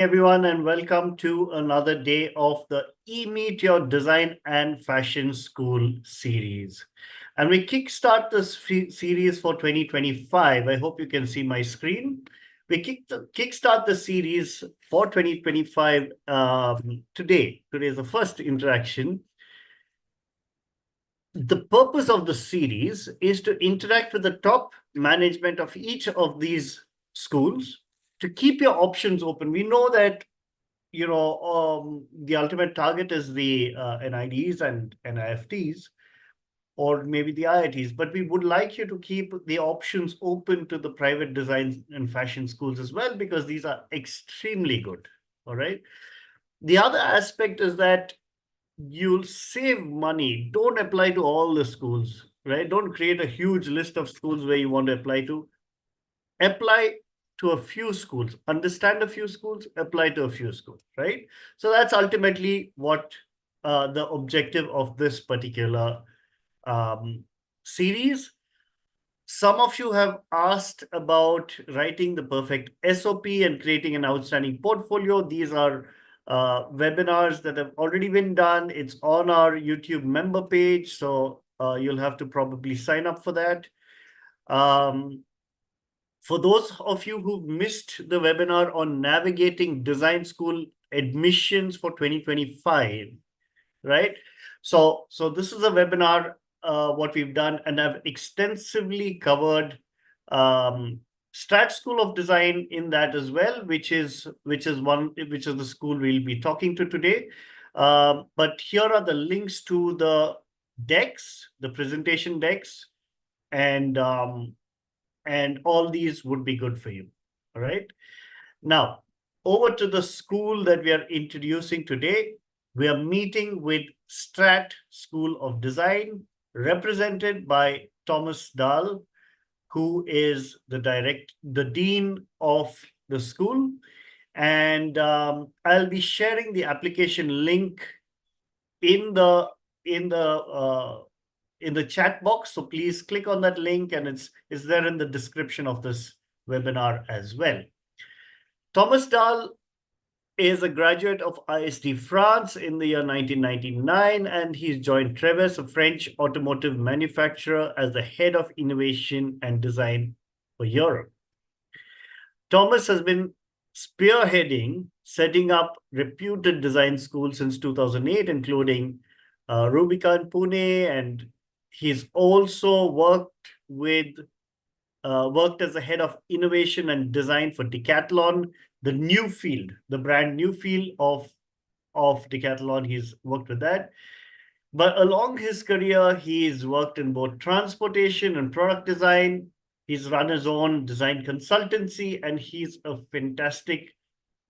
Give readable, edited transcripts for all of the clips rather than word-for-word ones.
Everyone, and welcome to another day of the E-Meet Your Design and Fashion School series. And we kickstart this series for 2025. I hope you can see my screen. We kickstart the series for 2025 today. Today is the first interaction. The purpose of the series is to interact with the top management of each of these schools to keep your options open. We know that the ultimate target is the NIDs and NIFTs, or maybe the IITs, but we would like you to keep the options open to the private design and fashion schools as well, because these are extremely good. All right. The other aspect is that you'll save money. Don't apply to all the schools, right? Don't create a huge list of schools where you want to apply to. Apply to a few schools, understand a few schools, apply to a few schools, right? So that's ultimately what the objective of this particular series. Some of you have asked about writing the perfect SOP and creating an outstanding portfolio. These are webinars that have already been done. It's on our YouTube member page, so you'll have to probably sign up for that. For those of you who missed the webinar on navigating design school admissions for 2025, right? So this is a webinar, what we've done, and I've extensively covered Strate School of Design in that as well, which is the school we'll be talking to today. But here are the links to the decks, the presentation decks, and all these would be good for you. All right. Now, over to the school that we are introducing today. We are meeting with Strate School of Design, represented by Thomas Dal, who is the dean of the school. And I'll be sharing the application link in the chat box. So please click on that link, and it's there in the description of this webinar as well. Thomas Dal is a graduate of ISD France in the year 1999, and he's joined TREVES, a French automotive manufacturer, as the head of innovation and design for Europe. Thomas has been spearheading setting up reputed design schools since 2008, including Rubika in Pune, and he's also worked as the head of innovation and design for Decathlon, the Newfeel, the brand Newfeel of Decathlon. He's worked with that. But along his career, he's worked in both transportation and product design. He's run his own design consultancy, and he's a fantastic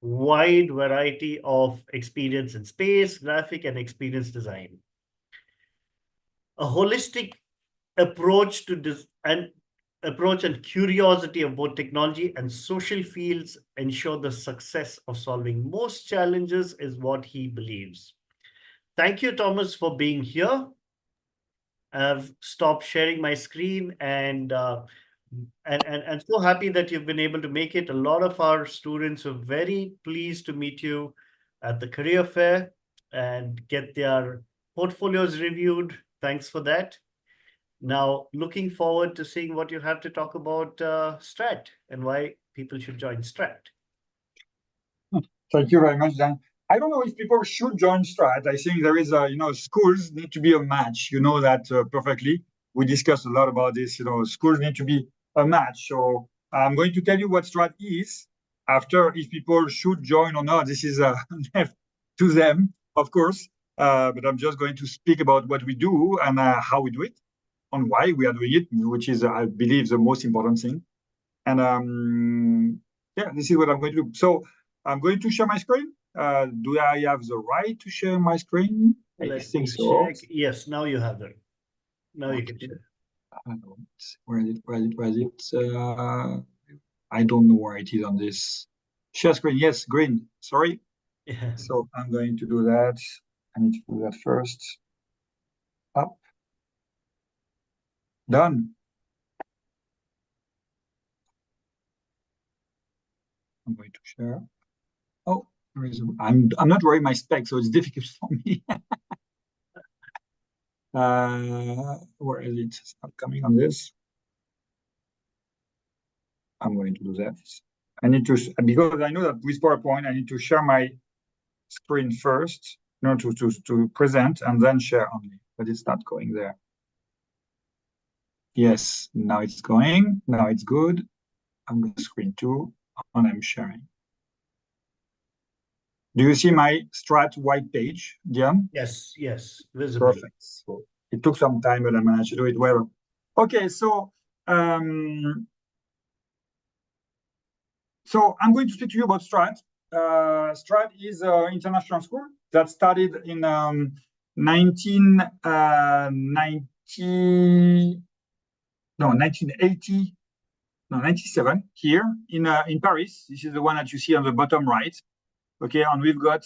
wide variety of experience in space, graphic, and experience design. A holistic approach to approach and curiosity of both technology and social fields ensure the success of solving most challenges is what he believes. Thank you, Thomas, for being here. I've stopped sharing my screen, and so happy that you've been able to make it. A lot of our students are very pleased to meet you at the career fair and get their portfolios reviewed. Thanks for that. Now, looking forward to seeing what you have to talk about Strate and why people should join Strate. Thank you very much, Dan. I don't know if people should join Strate. I think there is schools need to be a match. You know that perfectly. We discussed a lot about this. Schools need to be a match. So I'm going to tell you what Strate is. After, if people should join or not, this is left to them, of course. But I'm just going to speak about what we do and how we do it, on why we are doing it, which is, I believe, the most important thing. And yeah, this is what I'm going to do. So I'm going to share my screen. Do I have the right to share my screen? I think so. Check. Yes, now you have it. Now you can share. Where is it? I don't know where it is on this. Share screen. Yes, green. Sorry. Yeah. So I'm going to do that. I need to do that first. Up. Done. I'm going to share. Oh, I'm not wearing my specs, so it's difficult for me. Where is it? It's not coming on this. I'm going to do that. I need to, because I know that with PowerPoint, I need to share my screen first, to present and then share only, but it's not going there. Yes, now it's going. Now it's good. I'm going to screen two and I'm sharing. Do you see my Strate white page, Diane? Yes, yes, visible. Perfect. So it took some time, but I managed to do it well. Okay, so I'm going to speak to you about Strate. Strate is an international school that started in 1997 here in Paris. This is the one that you see on the bottom right. Okay, and we've got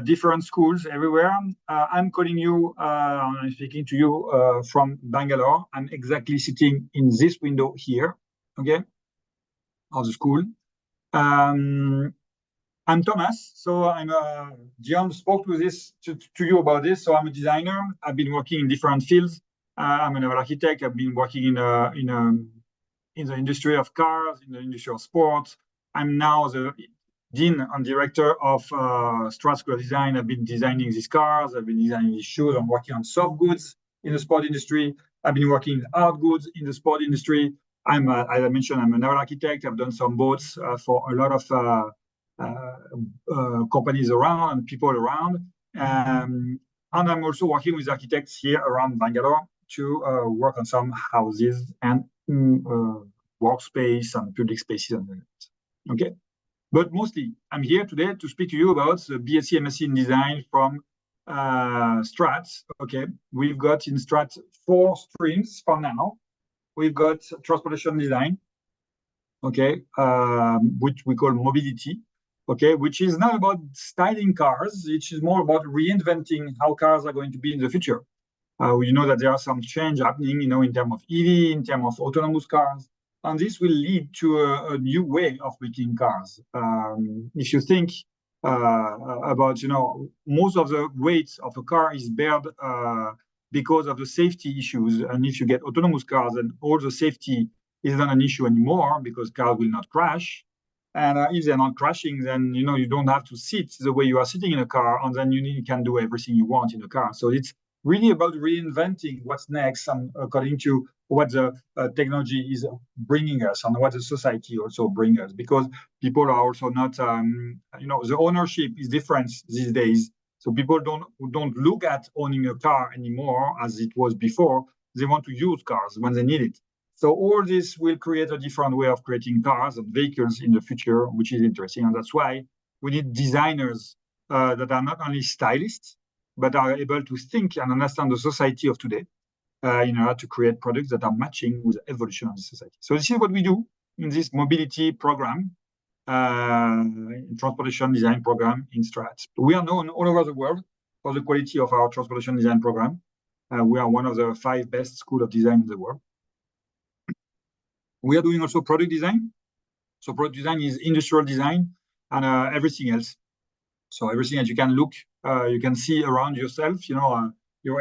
different schools everywhere. I'm calling you, I'm speaking to you from Bangalore. I'm exactly sitting in this window here, okay, of the school. I'm Thomas, so I'm Dion spoke to you about this. So I'm a designer. I've been working in different fields. I'm an architect. I've been working in the industry of cars, in the industry of sports. I'm now the dean and director of Strate School of Design. I've been designing these cars. I've been designing these shoes. I'm working on soft goods in the sport industry. I've been working in hard goods in the sport industry. As I mentioned, I'm an architect. I've done some boats for a lot of companies around and people around. And I'm also working with architects here around Bangalore to work on some houses and workspace and public spaces. Okay. But mostly, I'm here today to speak to you about the BSc MSc in design from Strate. Okay. We've got in Strate 4 streams for now. We've got transportation design, okay, which we call mobility, okay, which is not about styling cars, which is more about reinventing how cars are going to be in the future. We know that there are some change happening, in terms of EV, in terms of autonomous cars, and this will lead to a new way of making cars. If you think about, most of the weight of a car is bared because of the safety issues, and if you get autonomous cars, then all the safety is not an issue anymore because cars will not crash. And if they're not crashing, then you don't have to sit the way you are sitting in a car, and then you can do everything you want in a car. So it's really about reinventing what's next and according to what the technology is bringing us and what the society also brings us, because people are also not, the ownership is different these days. So people don't look at owning a car anymore as it was before. They want to use cars when they need it. So all this will create a different way of creating cars and vehicles in the future, which is interesting. And that's why we need designers that are not only stylists, but are able to think and understand the society of today in order to create products that are matching with the evolution of the society. So this is what we do in this mobility program, transportation design program in Strate. We are known all over the world for the quality of our transportation design program. We are one of the 5 best schools of design in the world. We are doing also product design. So product design is industrial design and everything else. So everything that you can see around yourself, your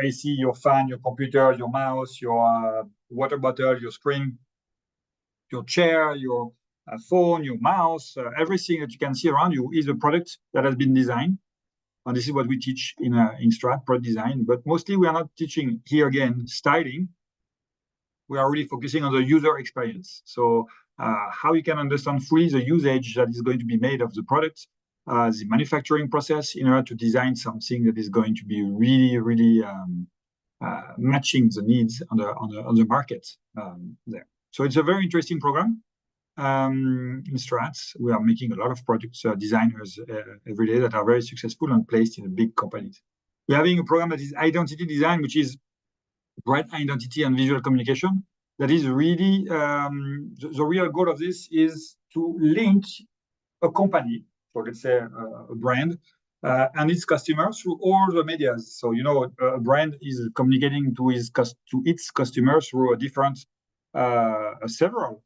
AC, your fan, your computer, your mouse, your water bottle, your screen, your chair, your phone, your mouse, everything that you can see around you is a product that has been designed. And this is what we teach in Strate, product design. But mostly we are not teaching here again styling. We are really focusing on the user experience. So how you can understand fully the usage that is going to be made of the product, the manufacturing process in order to design something that is going to be really, really matching the needs on the market there. So it's a very interesting program. In Strate, we are making a lot of products, designers every day that are very successful and placed in big companies. We're having a program that is identity design, which is brand identity and visual communication. That is really the real goal of this is to link a company, so let's say a brand, and its customers through all the medias. So a brand is communicating to its customers through a different several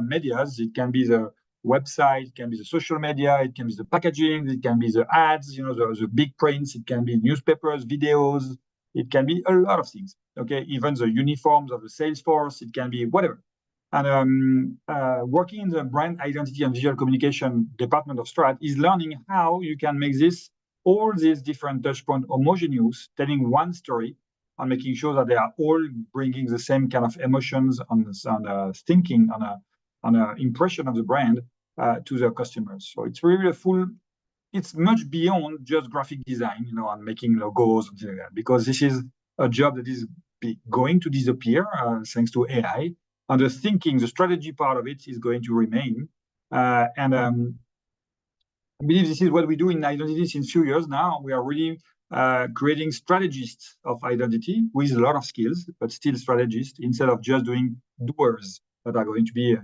medias. It can be the website, it can be the social media, it can be the packaging, it can be the ads, the big prints, it can be newspapers, videos, it can be a lot of things. Okay, even the uniforms of the sales force, it can be whatever. And working in the brand identity and visual communication department of Strate is learning how you can make all these different touchpoints homogeneous, telling one story and making sure that they are all bringing the same kind of emotions on thinking, on an impression of the brand to their customers. So it's really it's much beyond just graphic design, and making logos and things like that, because this is a job that is going to disappear thanks to AI. And the thinking, the strategy part of it is going to remain. I believe this is what we do in identity since few years now. We are really creating strategists of identity with a lot of skills, but still strategists, instead of just doing doers that are going to be,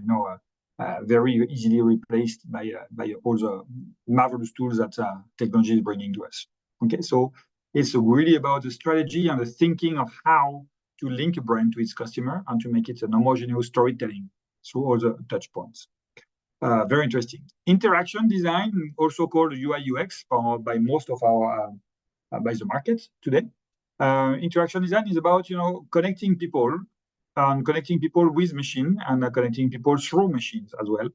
very easily replaced by all the marvelous tools that technology is bringing to us. Okay, so it's really about the strategy and the thinking of how to link a brand to its customer and to make it an homogeneous storytelling through all the touch points. Very interesting. Interaction design, also called UI UX by most of our by the market today. Interaction design is about connecting people with machine and connecting people through machines as well,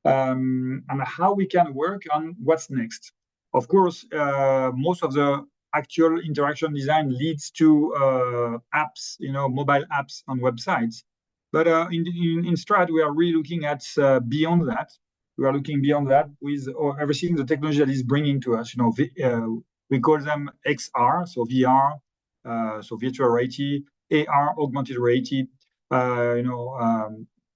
and how we can work on what's next. Of course, most of the actual interaction design leads to apps, mobile apps on websites. But in Strate, we are really looking at beyond that. We are looking beyond that with everything the technology that is bringing to us. We call them XR, so VR, so virtual reality, AR, augmented reality,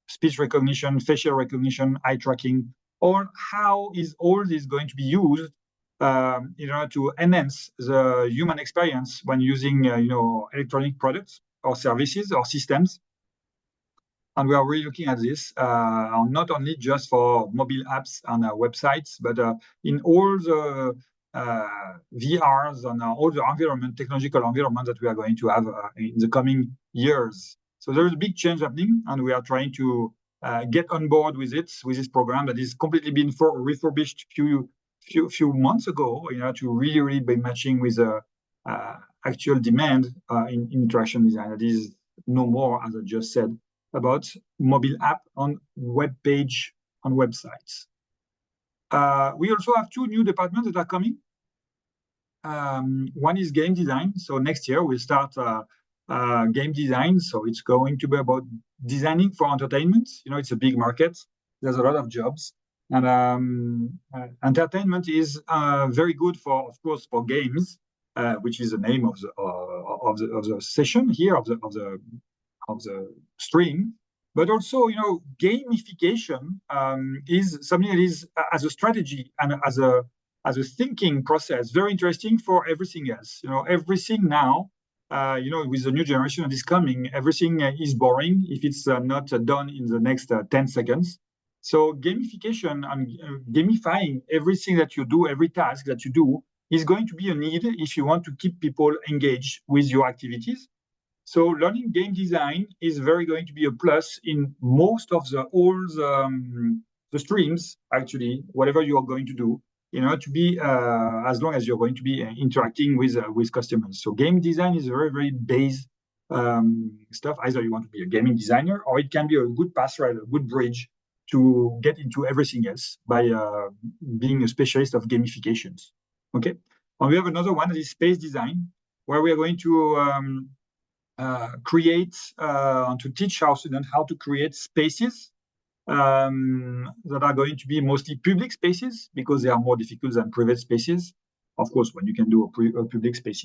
speech recognition, facial recognition, eye tracking. Or how is all this going to be used in order to enhance the human experience when using electronic products or services or systems? And we are really looking at this not only just for mobile apps and websites, but in all the VRs and all the technological environment that we are going to have in the coming years. So there is a big change happening, and we are trying to get on board with this program that is completely been refurbished few months ago, to really be matching with the actual demand in interaction design. That is no more, as I just said, about mobile app on web page on websites. We also have two new departments that are coming. One is game design. So next year we'll start game design. So it's going to be about designing for entertainment. It's a big market. There's a lot of jobs. And entertainment is very good of course, for games, which is the name of the session here, of the stream. But also, gamification is something that is, as a strategy and as a thinking process, very interesting for everything else. Everything now, with the new generation that is coming, everything is boring if it's not done in the next 10 seconds. So gamification and gamifying everything that you do, every task that you do, is going to be a need if you want to keep people engaged with your activities. So learning game design is going to be a plus in most of the streams, actually, whatever you are going to do, to be as long as you're going to be interacting with customers. So game design is very, very base stuff. Either you want to be a gaming designer, or it can be a good pathway, a good bridge to get into everything else by being a specialist of gamifications. Okay, and we have another one that is space design, where we are going to create to teach our students how to create spaces that are going to be mostly public spaces, because they are more difficult than private spaces. Of course, when you can do a public space,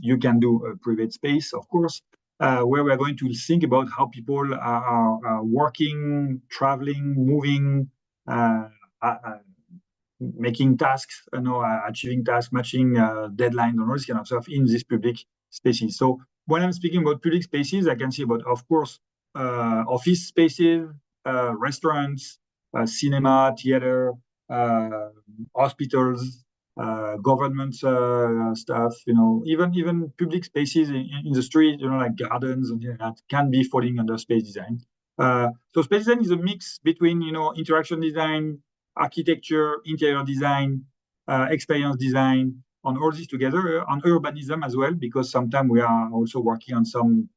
you can do a private space, of course, where we are going to think about how people are working, traveling, moving, making tasks, achieving tasks, matching deadlines, and all this kind of stuff in these public spaces. So when I'm speaking about public spaces, I can say about, of course, office spaces, restaurants, cinema, theater, hospitals, government stuff, even public spaces in the street, like gardens and that can be falling under space design. So space design is a mix between, interaction design, architecture, interior design, experience design, on all this together, on urbanism as well, because sometimes we are also working on some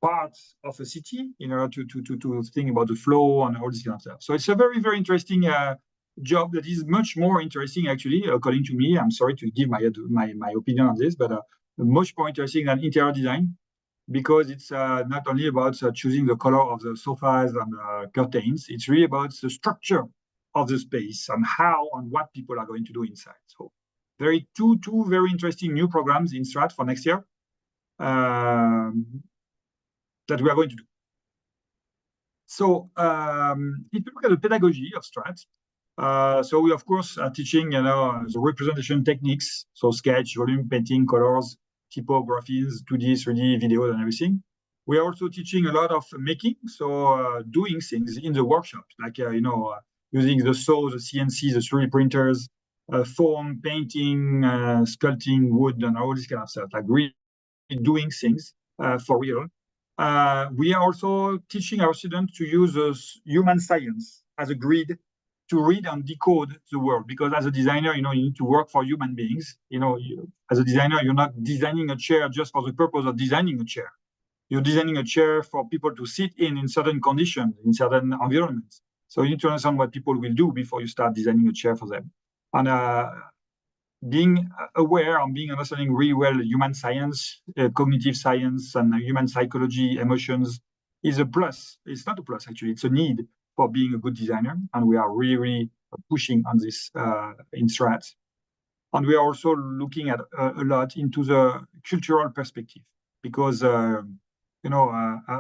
parts of a city in order to think about the flow and all this kind of stuff. So it's a very, very interesting job that is much more interesting, actually, according to me. I'm sorry to give my opinion on this, but much more interesting than interior design, because it's not only about choosing the color of the sofas and curtains. It's really about the structure of the space and how and what people are going to do inside. So two very interesting new programs in Strate for next year that we are going to do. So if you look at the pedagogy of Strate, so we of course are teaching, the representation techniques, so sketch, volume, painting, colors, typographies, 2D, 3D, videos, and everything. We are also teaching a lot of making, so doing things in the workshop, like using the saw, the CNC, the 3D printers, foam, painting, sculpting, wood, and all this kind of stuff, like really doing things for real. We are also teaching our students to use human science as a grid to read and decode the world, because as a designer, you need to work for human beings. As a designer, you're not designing a chair just for the purpose of designing a chair. You're designing a chair for people to sit in certain conditions, in certain environments. So you need to understand what people will do before you start designing a chair for them. And being aware and understanding really well human science, cognitive science, and human psychology, emotions is a plus. It's not a plus, actually. It's a need for being a good designer. And we are really pushing on this in Strate. And we are also looking at a lot into the cultural perspective, because a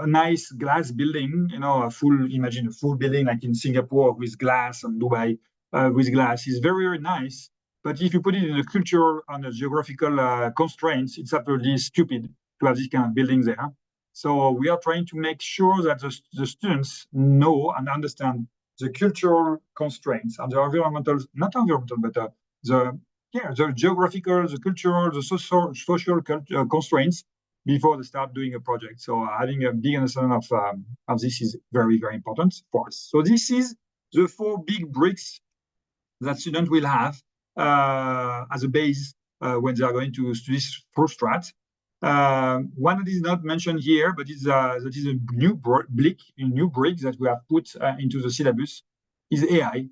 nice glass building, imagine a full building like in Singapore with glass, and Dubai with glass is very, very nice. But if you put it in the cultural and the geographical constraints, it's absolutely stupid to have this kind of building there. So we are trying to make sure that the students know and understand the cultural constraints and the environmental, not environmental, but the geographical, the cultural, the social constraints before they start doing a project. So having a big understanding of this is very, very important for us. So this is the 4 big bricks that students will have as a base when they are going to study through Strate. One that is not mentioned here, but that is a new brick that we have put into the syllabus, is AI.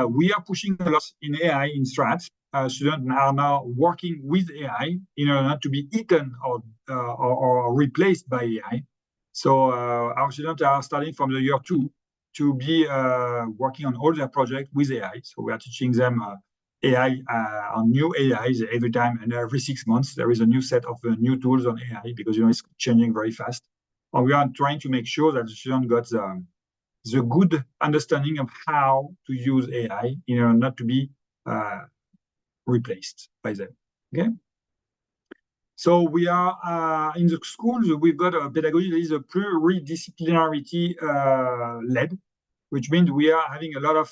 We are pushing a lot in AI in Strate. Students are now working with AI in order not to be eaten or replaced by AI. So our students are starting from the year 2 to be working on all their projects with AI. So we are teaching them AI on new AIs every time, and every 6 months there is a new set of new tools on AI, because it's changing very fast. And we are trying to make sure that the student got the good understanding of how to use AI in order not to be replaced by them. Okay. So we are in the schools, we've got a pedagogy that is a pluridisciplinarity led, which means we are having a lot of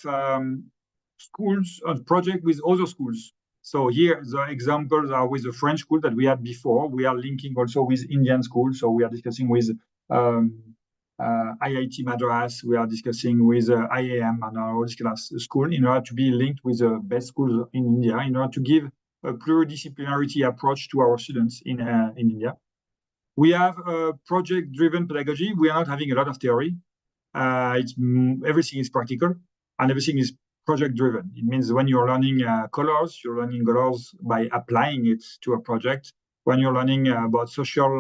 schools on project with other schools. So here the examples are with the French school that we had before. We are linking also with Indian schools. So we are discussing with IIT Madras. We are discussing with IAM and all this kind of school in order to be linked with the best schools in India, in order to give a pluridisciplinarity approach to our students in India. We have a project-driven pedagogy. We are not having a lot of theory. Everything is practical and everything is project-driven. It means when you're learning colors, you're learning colors by applying it to a project. When you're learning about social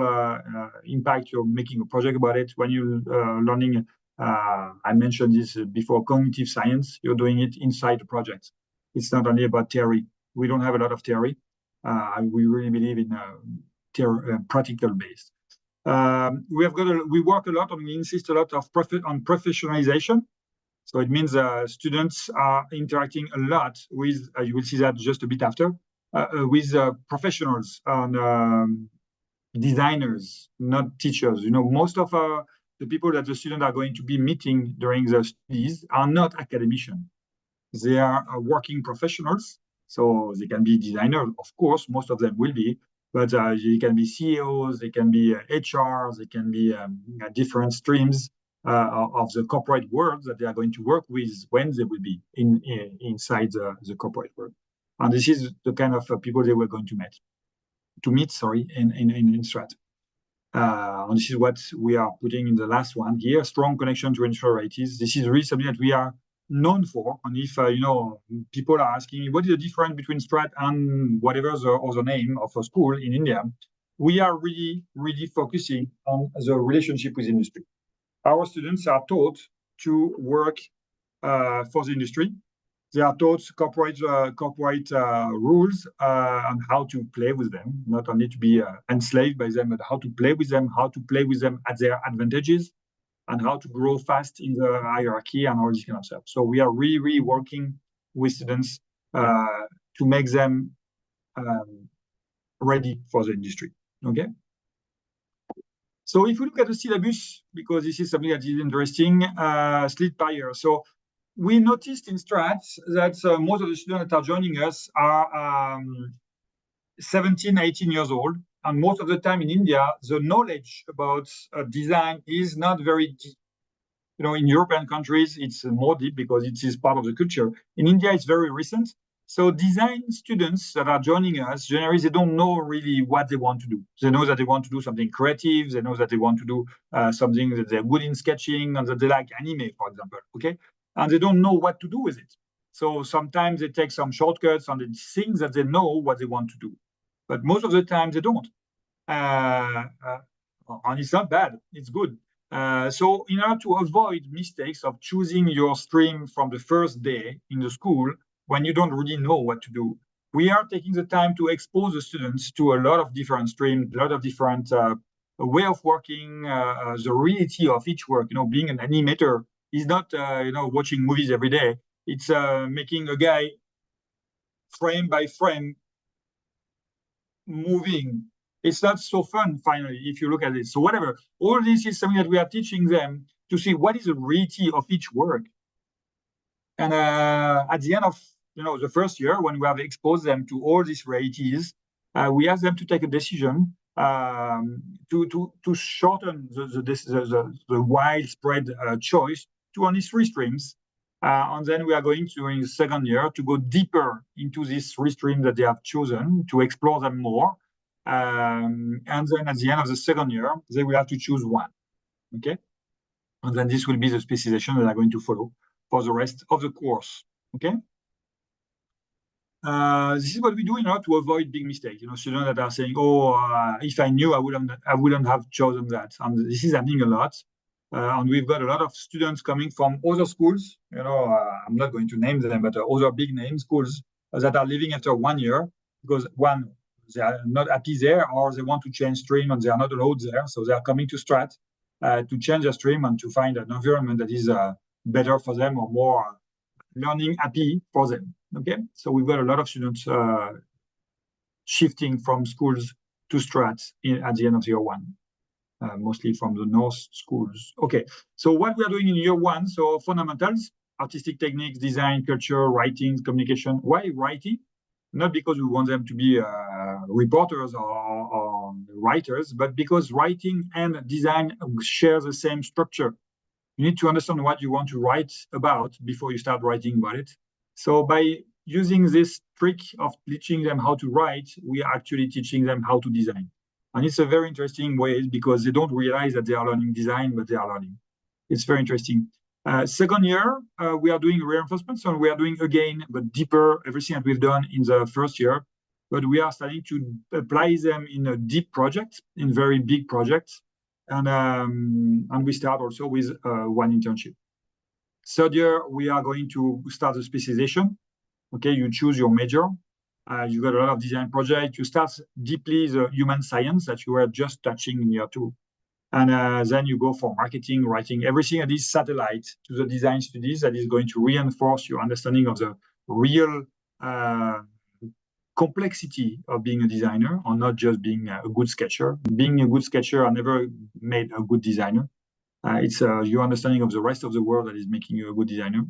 impact, you're making a project about it. When you're learning, I mentioned this before, cognitive science, you're doing it inside the project. It's not only about theory. We don't have a lot of theory. We really believe in practical based. We work a lot and we insist a lot on professionalization. So it means students are interacting a lot with, you will see that just a bit after, with professionals and designers, not teachers. Most of the people that the students are going to be meeting during the studies are not academicians. They are working professionals. So they can be designers, of course, most of them will be, but they can be CEOs, they can be HR, they can be different streams. of the corporate world that they are going to work with when they will be inside the corporate world. And this is the kind of people they were going to meet, in Strate. And this is what we are putting in the last one here, strong connection to industrial varieties. This is really something that we are known for. And if, people are asking, what is the difference between Strate and whatever the other name of a school in India? We are really, really focusing on the relationship with industry. Our students are taught to work for the industry. They are taught corporate rules on how to play with them, not only to be enslaved by them, but how to play with them, at their advantages, and how to grow fast in the hierarchy and all this kind of stuff. So we are really, really working with students to make them ready for the industry. Okay. So if we look at the syllabus, because this is something that is interesting, slit barrier. So we noticed in Strate that most of the students that are joining us are 17, 18 years old. And most of the time in India, the knowledge about design is not very deep. In European countries, it's more deep because it is part of the culture. In India, it's very recent. So design students that are joining us, generally, they don't know really what they want to do. They know that they want to do something creative. They know that they want to do something that they're good in sketching and that they like anime, for example, okay? And they don't know what to do with it. So sometimes they take some shortcuts and they think that they know what they want to do. But most of the time, they don't. And it's not bad. It's good. So in order to avoid mistakes of choosing your stream from the first day in the school, when you don't really know what to do, we are taking the time to expose the students to a lot of different streams, a lot of different way of working, the reality of each work. Being an animator is not, watching movies every day. It's making a guy frame by frame moving. It's not so fun, finally, if you look at it. So whatever, all this is something that we are teaching them to see what is the reality of each work. And at the end of the first year, when we have exposed them to all these realities, we ask them to take a decision to shorten the widespread choice to only 3 streams. And then we are going to, in the second year, to go deeper into these 3 streams that they have chosen, to explore them more. And then at the end of the second year, they will have to choose one. Okay? And then this will be the specialization that are going to follow for the rest of the course. Okay? This is what we do in order to avoid big mistakes. Students that are saying, if I knew, I wouldn't have chosen that. And this is happening a lot. And we've got a lot of students coming from other schools. I'm not going to name them, but other big name schools that are leaving after 1 year because they are not happy there, or they want to change stream and they are not allowed there. So they are coming to Strate to change their stream and to find an environment that is better for them or more learning happy for them. Okay, so we've got a lot of students shifting from schools to Strate at the end of year 1, mostly from the North schools. Okay, so what we are doing in year 1, so fundamentals, artistic techniques, design, culture, writing, communication. Why writing? Not because we want them to be reporters or writers, but because writing and design share the same structure. You need to understand what you want to write about before you start writing about it. So by using this trick of teaching them how to write, we are actually teaching them how to design. And it's a very interesting way because they don't realize that they are learning design, but they are learning. It's very interesting. Second year, we are doing reinforcement. So we are doing again, but deeper, everything that we've done in the first year. But we are starting to apply them in a deep project, in very big projects. And we start also with 1 internship. Third year, we are going to start the specialization. Okay, you choose your major. You got a lot of design projects. You start deeply the human science that you were just touching in year 2. And then you go for marketing, writing, everything that is satellite to the design studies that is going to reinforce your understanding of the real complexity of being a designer, or not just being a good sketcher. Being a good sketcher, I never made a good designer. It's your understanding of the rest of the world that is making you a good designer.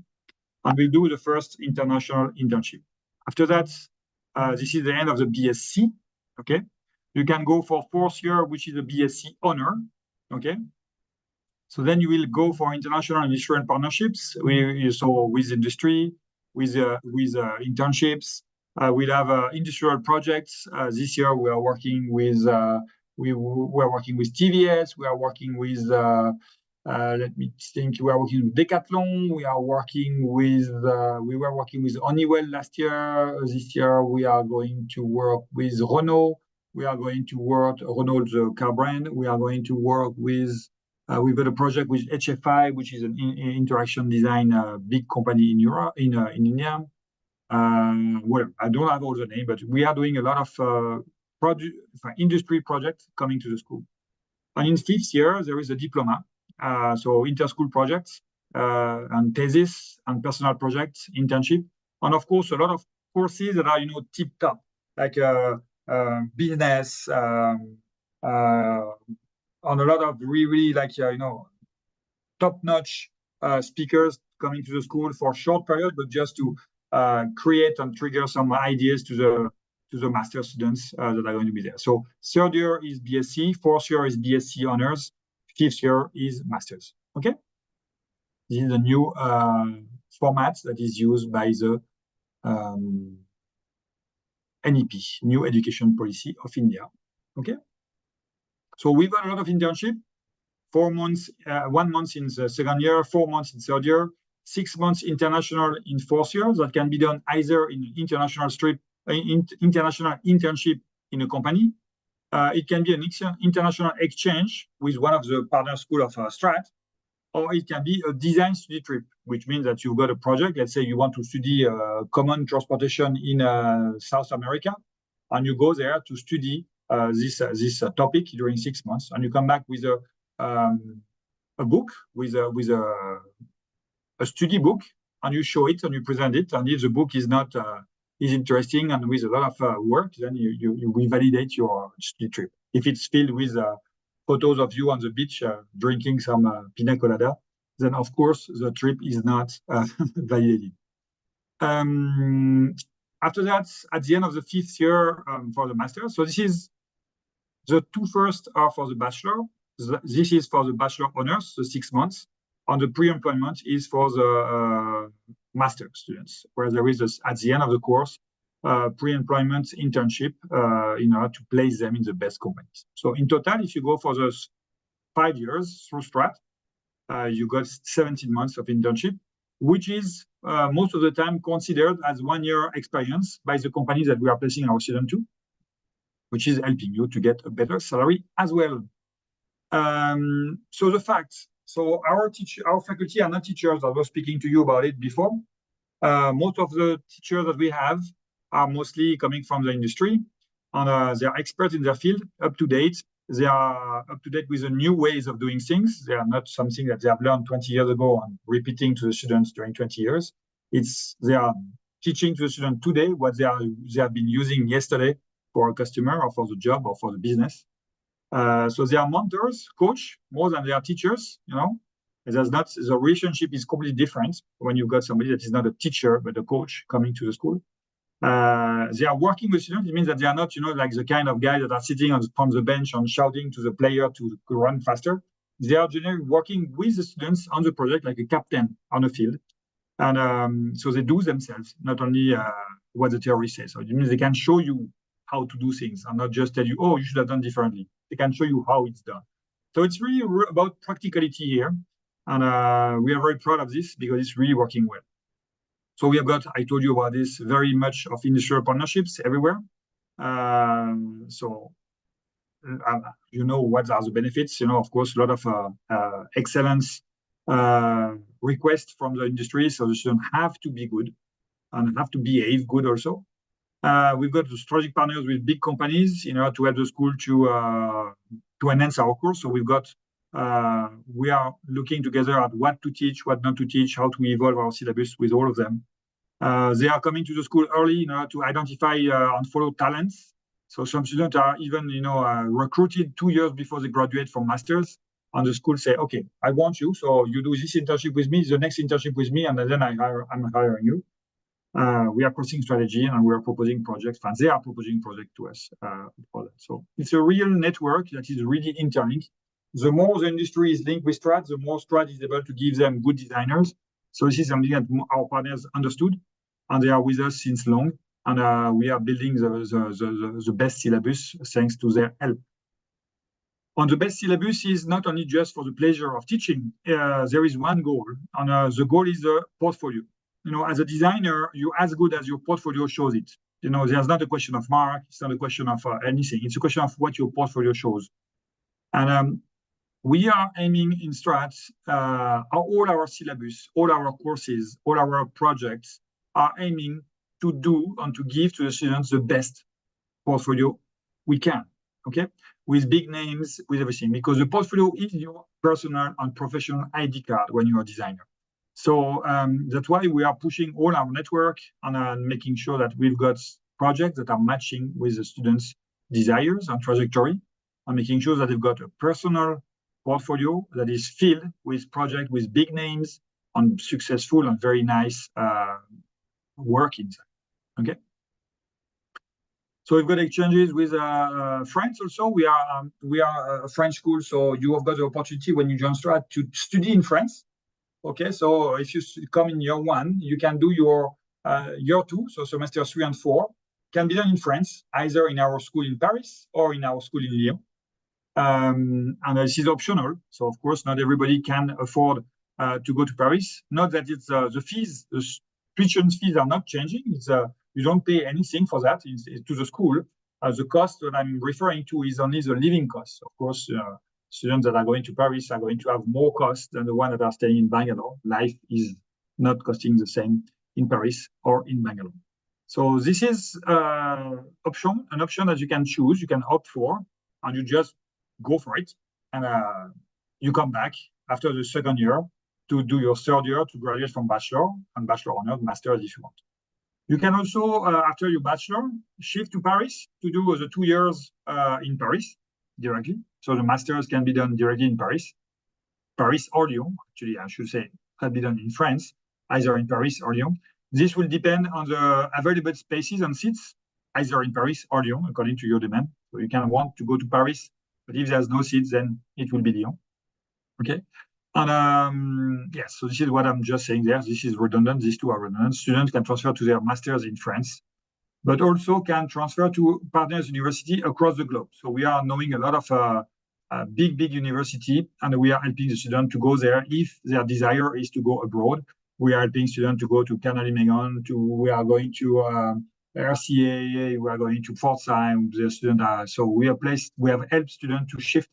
And we'll do the first international internship. After that, this is the end of the BSc. Okay, you can go for 4th year, which is a BSc honor. Okay, So then you will go for international industrial partnerships. So with industry, with internships. We'll have industrial projects. This year we are working with we are working with TVS. We are working with let me think. We are working with Decathlon. We are working with we were working with Honeywell last year. This year we are going to work with Renault. We are going to work Renault, the car brand. We are going to work with we've got a project with HFI, which is an interaction design big company in Europe, in India. Well, I don't have all the name, but we are doing a lot of industry projects coming to the school. And in 5th year, there is a diploma, so inter-school projects and thesis and personal projects, internship, and of course a lot of courses that are tip top, like business. On a lot of really like top-notch speakers coming to the school for a short period, but just to create and trigger some ideas to the master students that are going to be there. So 3rd year is BSc, 4th year is BSc honors, 5th year is masters. Okay, this is the new format that is used by the NEP, New Education Policy of India. Okay. So we've got a lot of internship, 4 months, 1 month in the 2nd year, 4 months in 3rd year, 6 months international in 4th year. That can be done either in international international internship in a company. It can be an international exchange with one of the partner school of Strate, or it can be a design study trip, which means that you've got a project. Let's say you want to study common transportation in South America, and you go there to study this topic during 6 months, and you come back with a book, with a study book, and you show it and you present it. And if the book is not is interesting and with a lot of work, then you revalidate your study trip. If it's filled with photos of you on the beach drinking some pina colada, then of course the trip is not validated. After that, at the end of the 5th year for the master, so this is the 2 first are for the bachelor. This is for the bachelor honors, the 6 months, and the pre-employment is for the master students, where there is at the end of the course pre-employment internship in order to place them in the best companies. So in total, if you go for those 5 years through Strat, you got 17 months of internship, which is most of the time considered as 1 year experience by the companies that we are placing our students to, which is helping you to get a better salary as well. So the facts. So our faculty are not teachers. I was speaking to you about it before. Most of the teachers that we have are mostly coming from the industry, and they are experts in their field, up to date. They are up to date with the new ways of doing things. They are not something that they have learned 20 years ago and repeating to the students during 20 years. They are teaching to the student today what they have been using yesterday for a customer or for the job or for the business. So they are mentors, coach, more than they are teachers, the relationship is completely different when you've got somebody that is not a teacher, but a coach coming to the school. They are working with students. It means that they are not, like the kind of guys that are sitting from the bench and shouting to the player to run faster. They are generally working with the students on the project like a captain on a field. And so they do themselves, not only what the theory says. So it means they can show you how to do things and not just tell you, oh, you should have done differently. They can show you how it's done. So it's really about practicality here. And we are very proud of this because it's really working well. So we have got, I told you about this, very much of industrial partnerships everywhere. So you know what are the benefits? Of course, a lot of excellence requests from the industry. So the students have to be good and have to behave good also. We've got strategic partners with big companies in order to help the school to enhance our course. So we are looking together at what to teach, what not to teach, how to evolve our syllabus with all of them. They are coming to the school early in order to identify and follow talents. So some students are even, recruited 2 years before they graduate from masters. And the school say, okay, I want you, so you do this internship with me, the next internship with me, and then I'm hiring you. We are crossing strategy and we are proposing projects, and they are proposing projects to us for that. So it's a real network that is really interlinked. The more the industry is linked with Strate, the more Strate is able to give them good designers. So this is something that our partners understood, and they are with us since long. And we are building the best syllabus thanks to their help. On the best syllabus is not only just for the pleasure of teaching. There is one goal, and the goal is the portfolio. As a designer, you're as good as your portfolio shows it. There's not a question of mark. It's not a question of anything. It's a question of what your portfolio shows. And we are aiming in Strate, all our syllabus, all our courses, all our projects are aiming to do and to give to the students the best portfolio we can, okay? With big names, with everything, because the portfolio is your personal and professional ID card when you're a designer. So that's why we are pushing all our network and making sure that we've got projects that are matching with the students' desires and trajectory, and making sure that they've got a personal portfolio that is filled with projects with big names and successful and very nice work inside, okay? So we've got exchanges with France also. We are a French school, so you have got the opportunity when you join Strate to study in France. Okay, so if you come in year 1, you can do your year 2, so semester 3 and 4, can be done in France, either in our school in Paris or in our school in Lyon. And this is optional, so of course not everybody can afford to go to Paris. Not that it's the fees, the tuition fees are not changing. It's you don't pay anything for that to the school. The cost that I'm referring to is only the living cost. Of course, students that are going to Paris are going to have more cost than the one that are staying in Bangalore. Life is not costing the same in Paris or in Bangalore. So this is an option that you can choose, you can opt for, and you just go for it. And you come back after the second year to do your third year to graduate from bachelor and bachelor honors, master's if you want. You can also, after your bachelor, shift to Paris to do the 2 years in Paris directly. So the master's can be done directly in Paris. Paris or Lyon, actually, I should say, can be done in France, either in Paris or Lyon. This will depend on the available spaces and seats, either in Paris or Lyon, according to your demand. So you can want to go to Paris, but if there's no seats, then it will be Lyon. Okay. And yes, so this is what I'm just saying there. This is redundant. These two are redundant. Students can transfer to their masters in France, but also can transfer to partners university across the globe. So we are knowing a lot of big university, and we are helping the student to go there if their desire is to go abroad. We are helping students to go to Carnegie Mellon, we are going to RCA, we are going to Pforzheim. The student so we have helped students to shift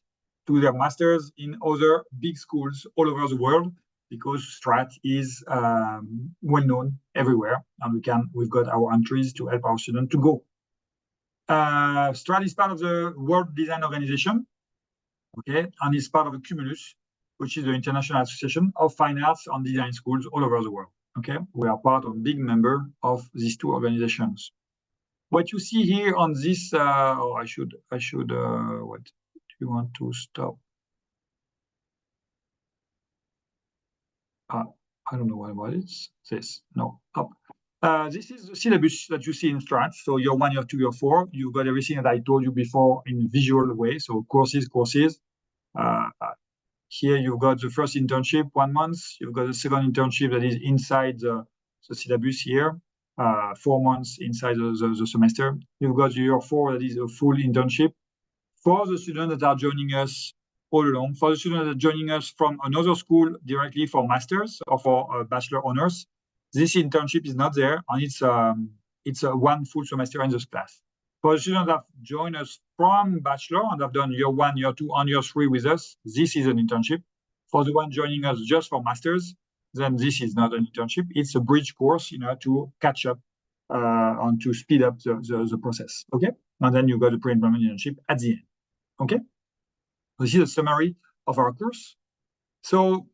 to their masters in other big schools all over the world, because Strate is well known everywhere, and we've got our entries to help our students to go. Strate is part of the World Design Organization, okay, and is part of the Cumulus, which is the International Association of Fine Arts and Design Schools all over the world. Okay, we are part of a big member of these two organizations. What you see here on this, I should what? You want to stop? I don't know what it's this. No, up. This is the syllabus that you see in Strate. So year 1, year 2, year 4, you've got everything that I told you before in visual way. So courses. Here you've got the first internship, 1 month. You've got the second internship that is inside the syllabus here, 4 months inside the semester. You've got year 4 that is a full internship. For the students that are joining us all along, for the students that are joining us from another school directly for masters or for bachelor honors, this internship is not there, and it's a 1 full semester in this class. For the students that have joined us from bachelor and have done year 1, year 2, and year 3 with us, this is an internship. For the one joining us just for masters, then this is not an internship. It's a bridge course, to catch up and to speed up the process. Okay, and then you got a pre-employment internship at the end. Okay, this is a summary of our course. So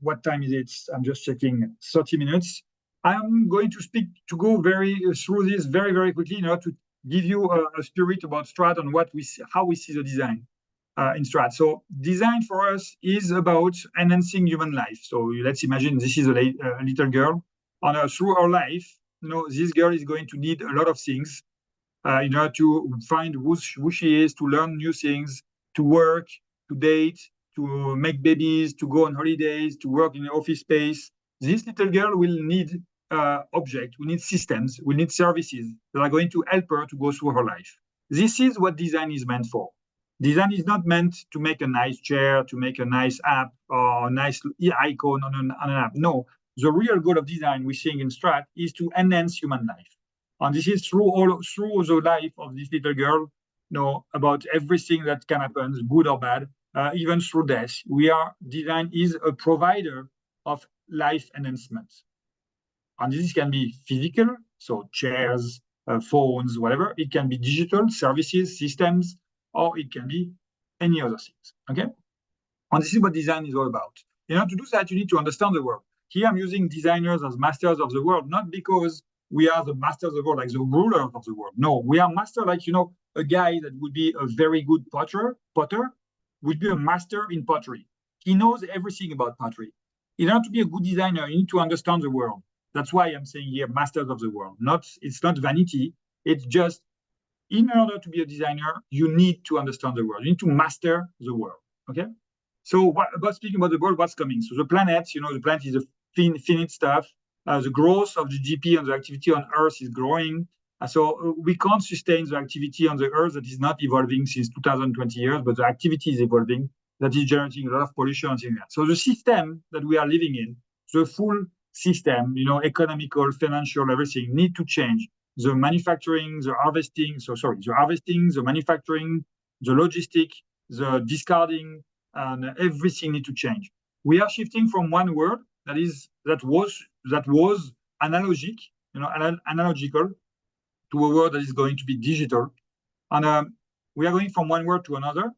what time is it? I'm just checking. 30 minutes. I'm going to go through this very quickly, to give you a spirit about Strate and how we see the design in Strate. So design for us is about enhancing human life. So let's imagine this is a little girl, and through her life, this girl is going to need a lot of things in order to find who she is, to learn new things, to work, to date, to make babies, to go on holidays, to work in an office space. This little girl will need objects, we need systems, we need services that are going to help her to go through her life. This is what design is meant for. Design is not meant to make a nice chair, to make a nice app or a nice icon on an app. No, the real goal of design we think in Strate is to enhance human life. And this is through the life of this little girl, about everything that can happen, good or bad, even through death. Design is a provider of life enhancement. And this can be physical, so chairs, phones, whatever. It can be digital, services, systems, or it can be any other things, okay? And this is what design is all about. In order to do that, you need to understand the world. Here I'm using designers as masters of the world, not because we are the masters of the world, like the rulers of the world. No, we are master, like, a guy that would be a very good potter would be a master in pottery. He knows everything about pottery. In order to be a good designer, you need to understand the world. That's why I'm saying here, masters of the world. It's not vanity. It's just, in order to be a designer, you need to understand the world. You need to master the world, okay? So speaking about the world, what's coming? So the planet, the planet is a finite stuff. The growth of the GDP and the activity on Earth is growing. So we can't sustain the activity on the Earth that is not evolving since 2020 years, but the activity is evolving, that is generating a lot of pollution and things like that. So the system that we are living in, the full system, economical, financial, everything, need to change. The manufacturing, the harvesting, the manufacturing, the logistic, the discarding, and everything need to change. We are shifting from one world that was analogical, to a world that is going to be digital. And we are going from one world to another.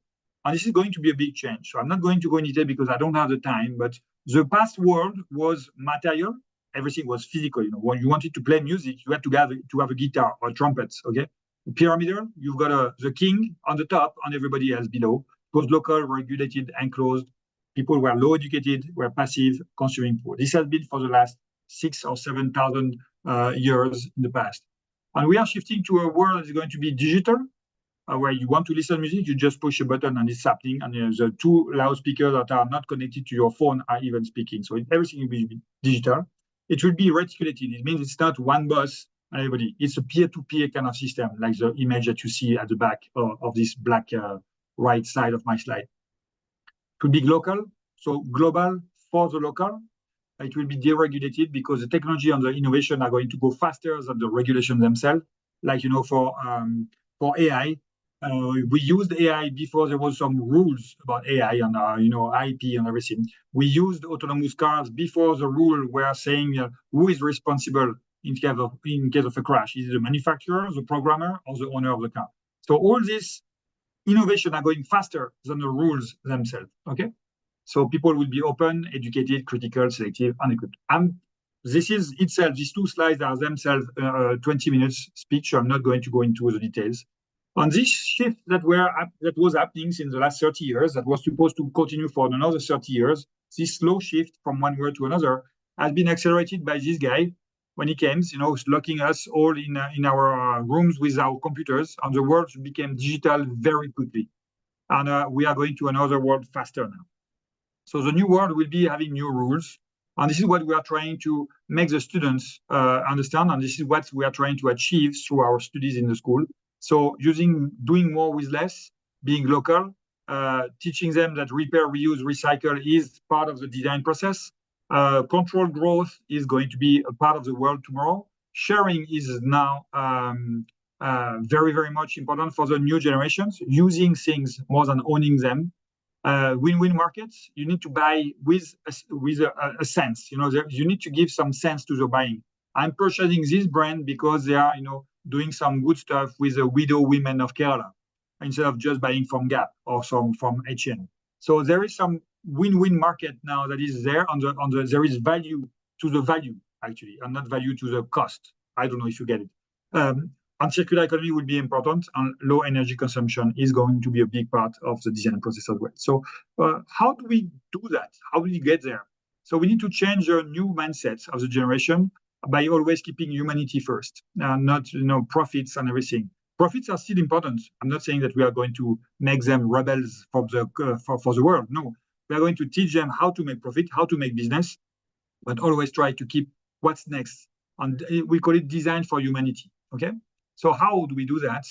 And this is going to be a big change. So I'm not going to go in detail because I don't have the time, but the past world was material. Everything was physical. When you wanted to play music, you had to have a guitar or trumpets, okay? Pyramidal, you've got the king on the top and everybody else below. It was local, regulated, enclosed. People were low educated, were passive, consuming poor. This has been for the last 6,000 or 7,000 years in the past. And we are shifting to a world that is going to be digital, where you want to listen to music, you just push a button and it's happening. And the two loudspeakers that are not connected to your phone are even speaking. So everything will be digital. It will be reticulated. It means it's not one boss and everybody. It's a peer-to-peer kind of system, like the image that you see at the back of this black right side of my slide. It will be local, so global for the local. It will be deregulated because the technology and the innovation are going to go faster than the regulation themselves. Like, for AI, we used AI before there was some rules about AI and, IP and everything. We used autonomous cars before the rule were saying who is responsible in case of a crash. Is it the manufacturer, the programmer, or the owner of the car? So all this innovation are going faster than the rules themselves, okay? So people will be open, educated, critical, selective, and equipped. This is itself, these two slides are themselves 20 minutes speech, so I'm not going to go into the details. On this shift that was happening since the last 30 years, that was supposed to continue for another 30 years, this slow shift from one world to another has been accelerated by this guy when he came, locking us all in our rooms with our computers, and the world became digital very quickly. And we are going to another world faster now. So the new world will be having new rules. And this is what we are trying to make the students understand. And this is what we are trying to achieve through our studies in the school. So doing more with less, being local, teaching them that repair, reuse, recycle is part of the design process. Controlled growth is going to be a part of the world tomorrow. Sharing is now very, very much important for the new generations, using things more than owning them. Win-win markets, you need to buy with a sense. You need to give some sense to the buying. I'm purchasing this brand because they are, doing some good stuff with the widow women of Kerala, instead of just buying from Gap or from H&M. So there is some win-win market now that is there. There is value to the value actually, and not value to the cost. I don't know if you get it. And circular economy will be important, and low energy consumption is going to be a big part of the design process as well. So how do we do that? How do we get there? So we need to change the new mindsets of the generation by always keeping humanity first, not profits and everything. Profits are still important. I'm not saying that we are going to make them rebels for the world. No, we are going to teach them how to make profit, how to make business, but always try to keep what's next. And we call it design for humanity. Okay. So how do we do that?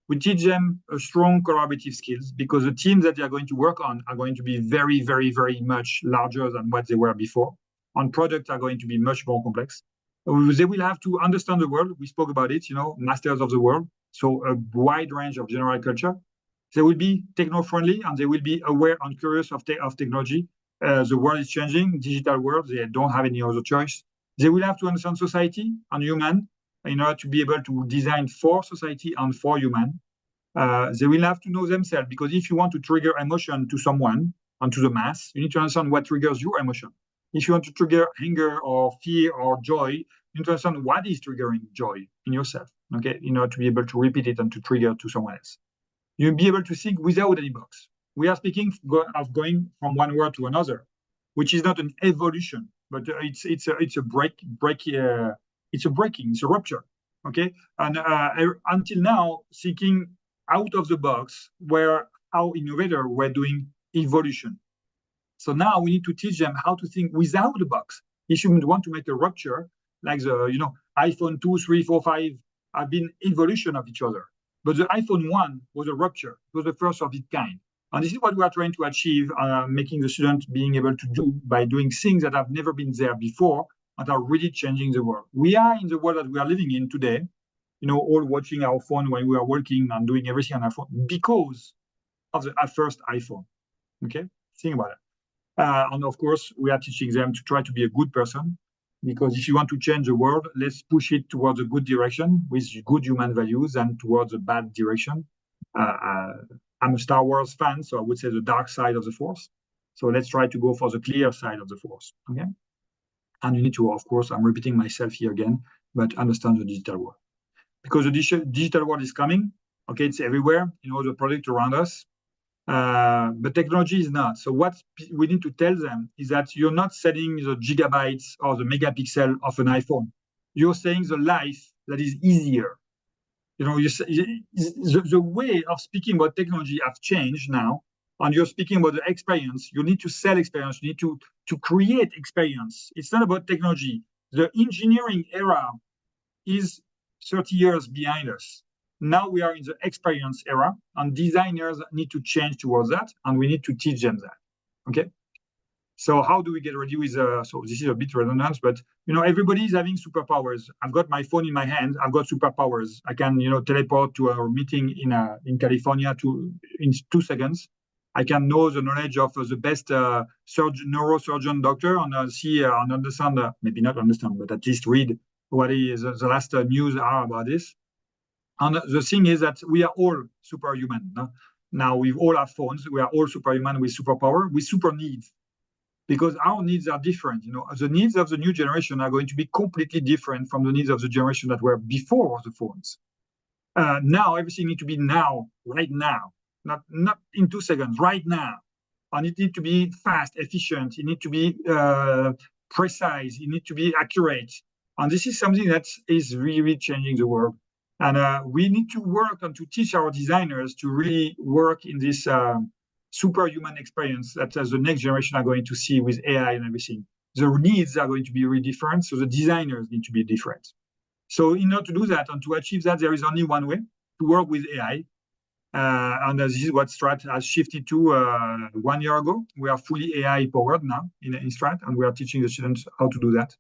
We teach them a strong collaborative skills because the teams that they are going to work on are going to be very, very, very much larger than what they were before. And products are going to be much more complex. They will have to understand the world. We spoke about it, masters of the world. So a wide range of general culture. They will be techno-friendly and they will be aware and curious of technology. The world is changing, digital world, they don't have any other choice. They will have to understand society and human in order to be able to design for society and for human. They will have to know themselves because if you want to trigger emotion to someone and to the mass, you need to understand what triggers your emotion. If you want to trigger anger or fear or joy, you need to understand what is triggering joy in yourself, okay, in order to be able to repeat it and to trigger to someone else. You'll be able to think without any box. We are speaking of going from one word to another, which is not an evolution, but it's a breaking, it's a rupture, okay? And until now, thinking out of the box, where our innovator were doing evolution. So now we need to teach them how to think without the box. If you want to make a rupture, like the iPhone 2, 3, 4, 5 have been evolution of each other. But the iPhone 1 was a rupture. It was the first of its kind. And this is what we are trying to achieve, making the students being able to do by doing things that have never been there before and are really changing the world. We are in the world that we are living in today, all watching our phone when we are working and doing everything on our phone because of the first iPhone. Okay? Think about it. And of course, we are teaching them to try to be a good person because if you want to change the world, let's push it towards a good direction with good human values and towards a bad direction. I'm a Star Wars fan, so I would say the dark side of the Force. So let's try to go for the clear side of the Force. Okay. And you need to, of course, I'm repeating myself here again, but understand the digital world. Because the digital world is coming. Okay, it's everywhere, the product around us. But technology is not. So what we need to tell them is that you're not selling the gigabytes or the megapixel of an iPhone. You're saying the life that is easier. The way of speaking about technology have changed now, and you're speaking about the experience. You need to sell experience. You need to create experience. It's not about technology. The engineering era is 30 years behind us. Now we are in the experience era, and designers need to change towards that, and we need to teach them that. Okay. So how do we get ready with? So this is a bit redundant, but everybody is having superpowers. I've got my phone in my hand. I've got superpowers. I can teleport to a meeting in California in 2 seconds. I can know the knowledge of the best neurosurgeon doctor and see and understand, maybe not understand, but at least read what is the last news are about this. And the thing is that we are all superhuman. No? Now we all have phones. We are all superhuman with superpower, with super needs, because our needs are different. The needs of the new generation are going to be completely different from the needs of the generation that were before the phones. Now everything needs to be now, right now, not in 2 seconds, right now. And it needs to be fast, efficient. It needs to be precise. It needs to be accurate. And this is something that is really changing the world. And we need to work and to teach our designers to really work in this superhuman experience that the next generation are going to see with AI and everything. The needs are going to be really different, so the designers need to be different. So in order to do that and to achieve that, there is only one way to work with AI. And this is what Strate has shifted to 1 year ago. We are fully AI powered now in Strate, and we are teaching the students how to do that.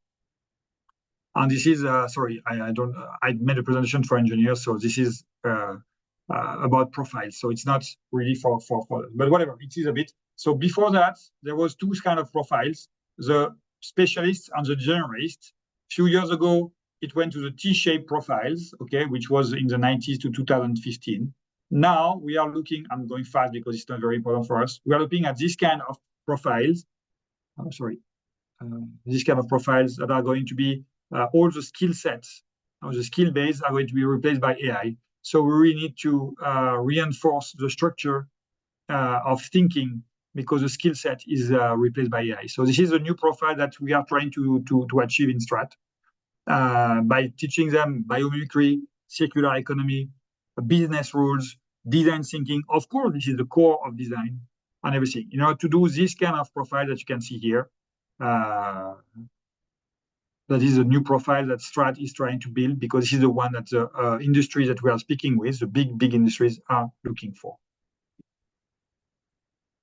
And this is, sorry, I made a presentation for engineers, so this is about profiles. So it's not really for, but whatever, it is a bit. So before that, there was 2 kind of profiles, the specialists and the generalists. A few years ago, it went to the T-shaped profiles, okay, which was in the 90s to 2015. Now we are looking, I'm going fast because it's not very important for us. We are looking at this kind of profiles. This kind of profiles that are going to be all the skill sets, the skill base are going to be replaced by AI. So we really need to reinforce the structure of thinking because the skill set is replaced by AI. So this is a new profile that we are trying to achieve in Strate by teaching them biomimicry, circular economy, business rules, design thinking. Of course, this is the core of design and everything. To do this kind of profile that you can see here, that is a new profile that Strate is trying to build, because this is the one that the industries that we are speaking with, the big industries, are looking for.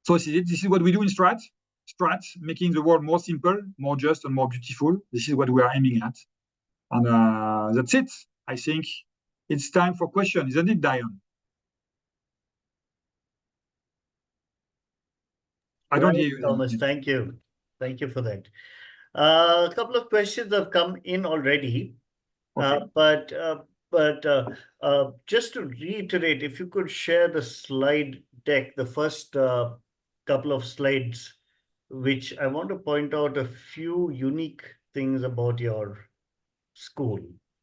So this is what we do in Strate. Strate, making the world more simple, more just, and more beautiful. This is what we are aiming at. And that's it. I think it's time for questions, isn't it, Diane? I don't hear you, Thomas. Thank you. Thank you for that. A couple of questions have come in already. Okay. But just to reiterate, if you could share the slide deck, the first couple of slides, which I want to point out a few unique things about your school.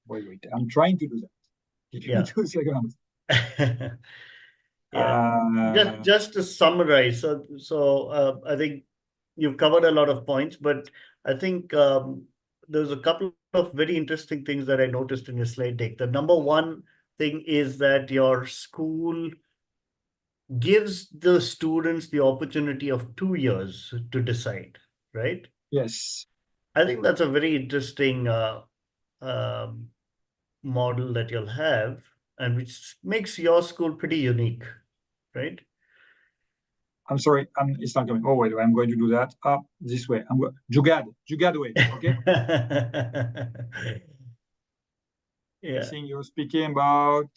Wait. I'm trying to do that. Give me 2 seconds. Just to summarize. So I think you've covered a lot of points, but I think there's a couple of very interesting things that I noticed in your slide deck. The number one thing is that your school gives the students the opportunity of 2 years to decide, right? Yes. I think that's a very interesting um, model that you'll have, and which makes your school pretty unique, right? I'm sorry, it's not coming. Oh, wait, I'm going to do that. This way. Jugad way, okay? I think you're speaking about...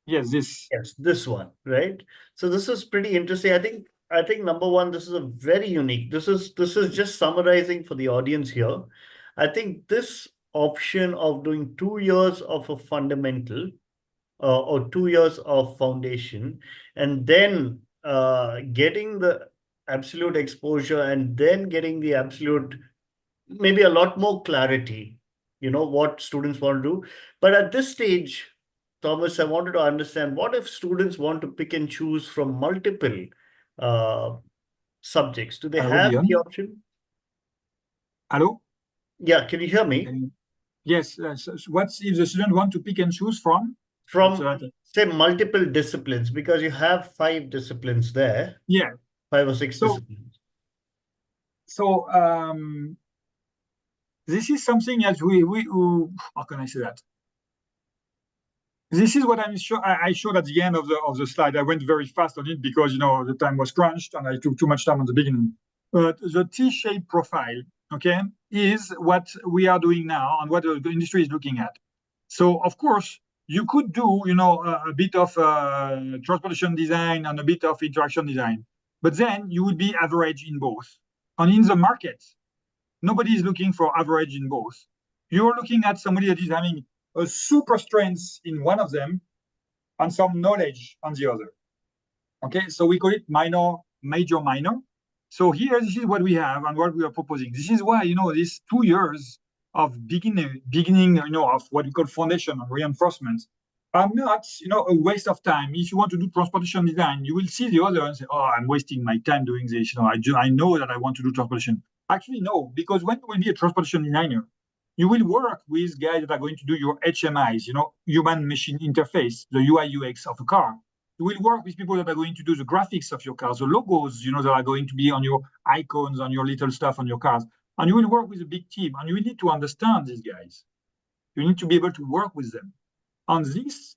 Yes, this. Yes, this one, right? So this is pretty interesting. I think number one, this is a very unique. This is just summarizing for the audience here. I think this option of doing 2 years of a fundamental or 2 years of foundation, and then getting the absolute exposure, and then getting the absolute, maybe a lot more clarity, what students want to do. But at this stage, Thomas, I wanted to understand, what if students want to pick and choose from multiple uh, subjects? Do they Hello, have Dion? the option? Hello? Yeah, can you hear me? Yes. So what if the student want to pick and choose from? From, say, multiple disciplines, because you have 5 disciplines there. Yeah. 5 or 6 disciplines. So this is something that how can I say that? This is what I showed at the end of the slide. I went very fast on it because the time was crunched and I took too much time on the beginning. But the T-shaped profile, okay, is what we are doing now and what the industry is looking at. So of course you could do a bit of transportation design and a bit of interaction design, but then you would be average in both. And in the market, nobody is looking for average in both. You're looking at somebody that is having a super strength in one of them and some knowledge on the other. Okay, so we call it minor, major, minor. So here, this is what we have and what we are proposing. This is why, these 2 years of beginning, of what we call foundation and reinforcement are not, a waste of time. If you want to do transportation design, you will see the other and say, oh, I'm wasting my time doing this. I know that I want to do transportation. Actually, no, because when you will be a transportation designer, you will work with guys that are going to do your HMIs, human machine interface, the UI UX of a car. You will work with people that are going to do the graphics of your cars, the logos, that are going to be on your icons, on your little stuff on your cars. And you will work with a big team, and you will need to understand these guys. You need to be able to work with them. And this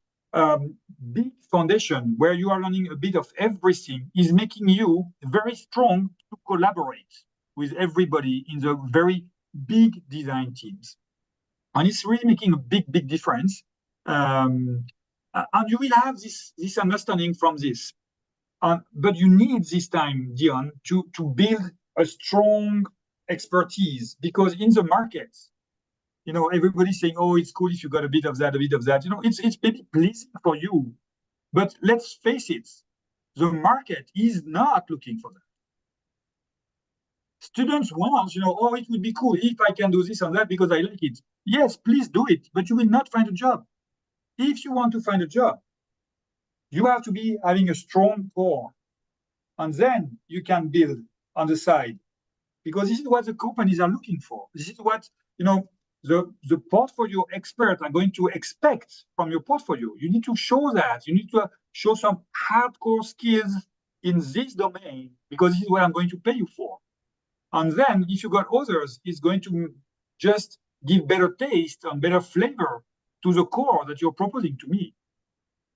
big foundation, where you are learning a bit of everything, is making you very strong to collaborate with everybody in the very big design teams. And it's really making a big difference. And you will have this understanding from this. But you need this time, Dion, to build a strong expertise, because in the market, everybody's saying, oh, it's cool if you got a bit of that, a bit of that. It's maybe pleasing for you, but let's face it, the market is not looking for that. Students want, oh, it would be cool if I can do this and that because I like it. Yes, please do it, but you will not find a job. If you want to find a job, you have to be having a strong core, and then you can build on the side because this is what the companies are looking for. This is what, the portfolio experts are going to expect from your portfolio. You need to show that. You need to show some hardcore skills in this domain, because this is what I'm going to pay you for. And then if you got others, it's going to just give better taste and better flavor to the core that you're proposing to me.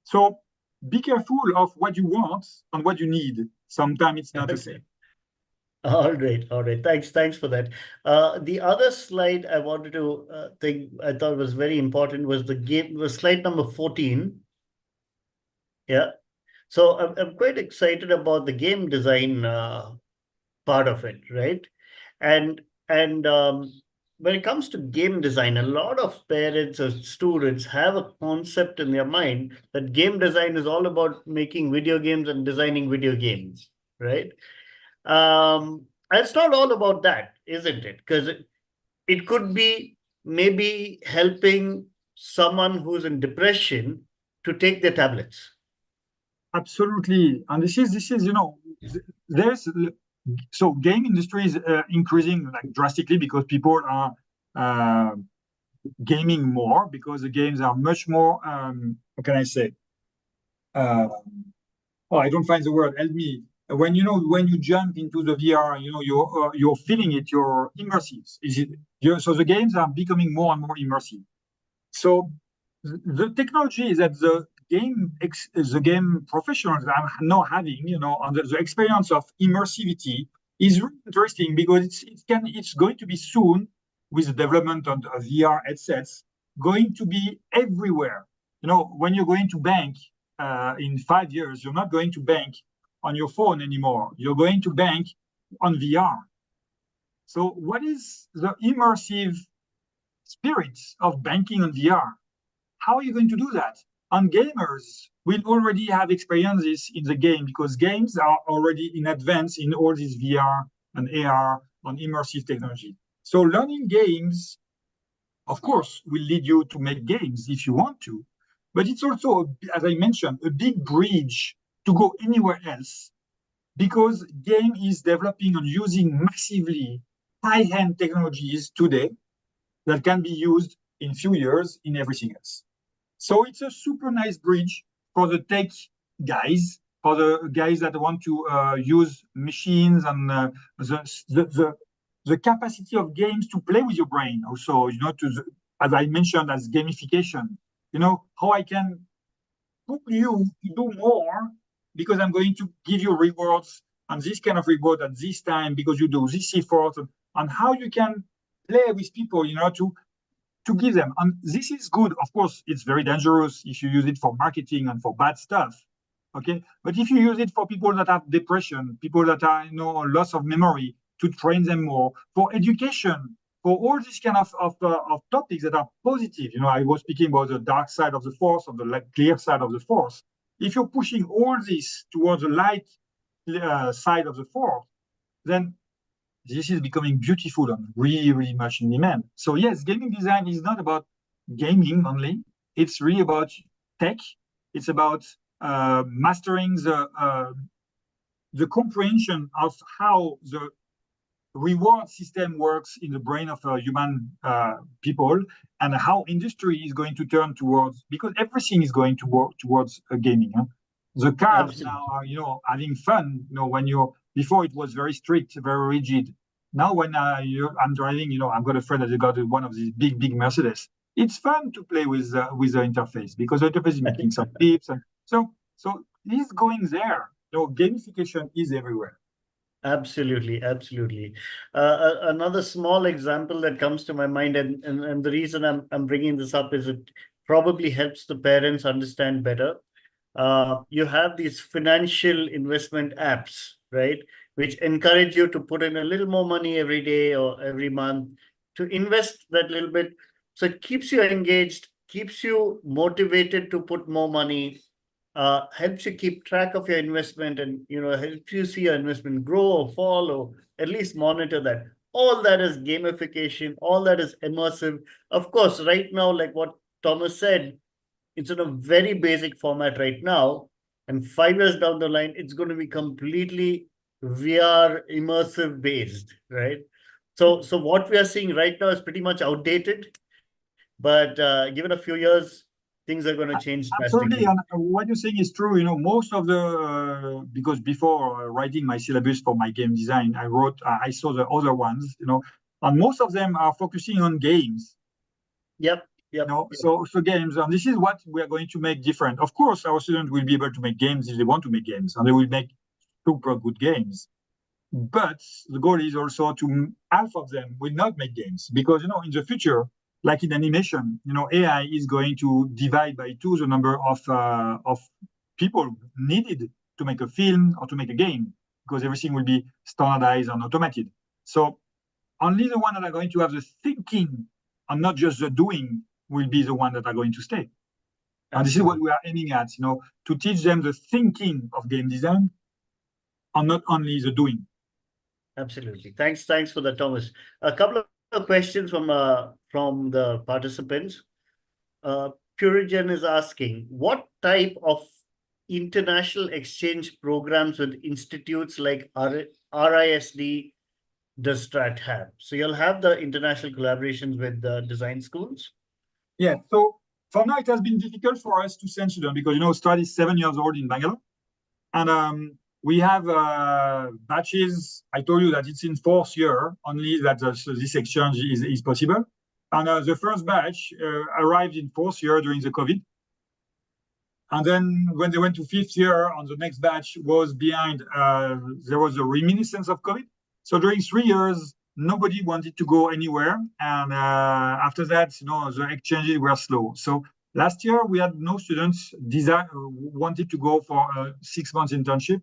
So be careful of what you want and what you need. Sometimes it's not the same. All right, all right. Thanks for that. The other slide I wanted to I thought was very important was was slide number 14. Yeah. So I'm quite excited about the game design part of it, right? And and when it comes to game design, a lot of parents or students have a concept in their mind that game design is all about making video games and designing video games, right? And it's not all about that, isn't it? Because it could be maybe helping someone who's in depression to take their tablets. Absolutely. And this is, there's so game industry is increasing like drastically because people are uh, gaming more, because the games are much more, how can I say? Uh, oh, I don't find the word. Help me. When you jump into the VR, you're feeling it. You're immersive. So the games are becoming more and more immersive. So the technology is that the game professionals are now having, on the experience of immersivity is really interesting, because it's going to be soon, with the development of VR headsets, going to be everywhere. When you're going to bank in 5 years, you're not going to bank on your phone anymore. You're going to bank on VR. So what is the immersive spirit of banking on VR? How are you going to do that? And gamers will already have experiences in the game, because games are already in advance in all this VR and AR and immersive technology. So learning games, of course, will lead you to make games if you want to, but it's also, as I mentioned, a big bridge to go anywhere else, because game is developing and using massively high-end technologies today that can be used in few years in everything else. So it's a super nice bridge for the tech guys, for the guys that want to use machines and the capacity of games to play with your brain. Also, as I mentioned, as gamification. How I can pull you to do more, because I'm going to give you rewards, and this kind of reward at this time because you do this effort, and how you can play with people, to give them. And this is good. Of course, it's very dangerous if you use it for marketing and for bad stuff. Okay. But if you use it for people that have depression, people that are, loss of memory, to train them more, for education, for all these kind of topics that are positive. I was speaking about the dark side of the force, or the clear side of the force. If you're pushing all this towards the light side of the force, then this is becoming beautiful and really, really much in demand. So yes, gaming design is not about gaming only. It's really about tech. It's about mastering the comprehension of how the reward system works in the brain of human people, and how industry is going to turn towards, because everything is going to work towards gaming. Huh? The cars now Absolutely. are, having fun. When before it was very strict, very rigid. Now when I'm driving, I've got a friend that got one of these big Mercedes. It's fun to play with the interface, because the interface is making some beeps, and so it's going there. Gamification is everywhere. Absolutely, absolutely. Another small example that comes to my mind, and the reason I'm bringing this up is it probably helps the parents understand better. You have these financial investment apps, right, which encourage you to put in a little more money every day or every month to invest that little bit. So it keeps you engaged, keeps you motivated to put more money, helps you keep track of your investment, and helps you see your investment grow or fall, or at least monitor that. All that is gamification, all that is immersive. Of course, right now, like what Thomas said, it's in a very basic format right now, and 5 years down the line it's going to be completely VR immersive based, right? So what we are seeing right now is pretty much outdated, but given a few years, things are going to change Absolutely, drastically. and what you're saying is true. Most of the because before writing my syllabus for my game design, I saw the other ones. And most of them are focusing on games. Yep, yep, yep. So games, and this is what we are going to make different. Of course, our students will be able to make games if they want to make games, and they will make super good games. But the goal is also to half of them will not make games because in the future, like in animation, AI is going to divide by two the number of people needed to make a film or to make a game because everything will be standardized and automated. So only the one that are going to have the thinking and not just the doing will be the one that are going to stay. And this is what Absolutely. we are aiming at, to teach them the thinking of game design and not only the doing. Absolutely. Thanks for that, Thomas. A couple of questions from the participants. Uh, Purigen is asking, what type of international exchange programs with institutes like RISD does Strat have? So you'll have the international collaborations with the design schools? Yeah. So for now, it has been difficult for us to send students because Strate is 7 years old in Bangalore, and we have batches. I told you that it's in fourth year only that so this exchange is possible. And the first batch arrived in fourth year during the COVID, and then when they went to fifth year, on the next batch was behind. There was a reminiscence of COVID. So during 3 years, nobody wanted to go anywhere, and after that, the exchanges were slow. So last year we had no students wanted to go for a 6 months internship,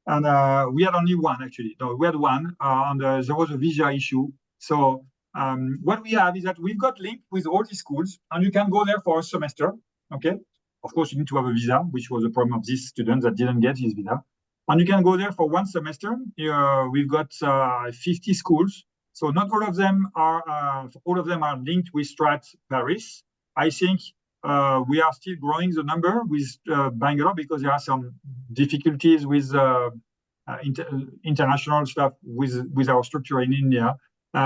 and we had only one actually. No, we had one, and there was a visa issue. So what we have is that we've got linked with all these schools, and you can go there for a semester. Okay. Of course, you need to have a visa, which was the problem of these students that didn't get his visa. And you can go there for one semester. We've got 50 schools, so not all of them are linked with Strat Paris. I think we are still growing the number with Bangalore because there are some difficulties with international stuff with our structure in India.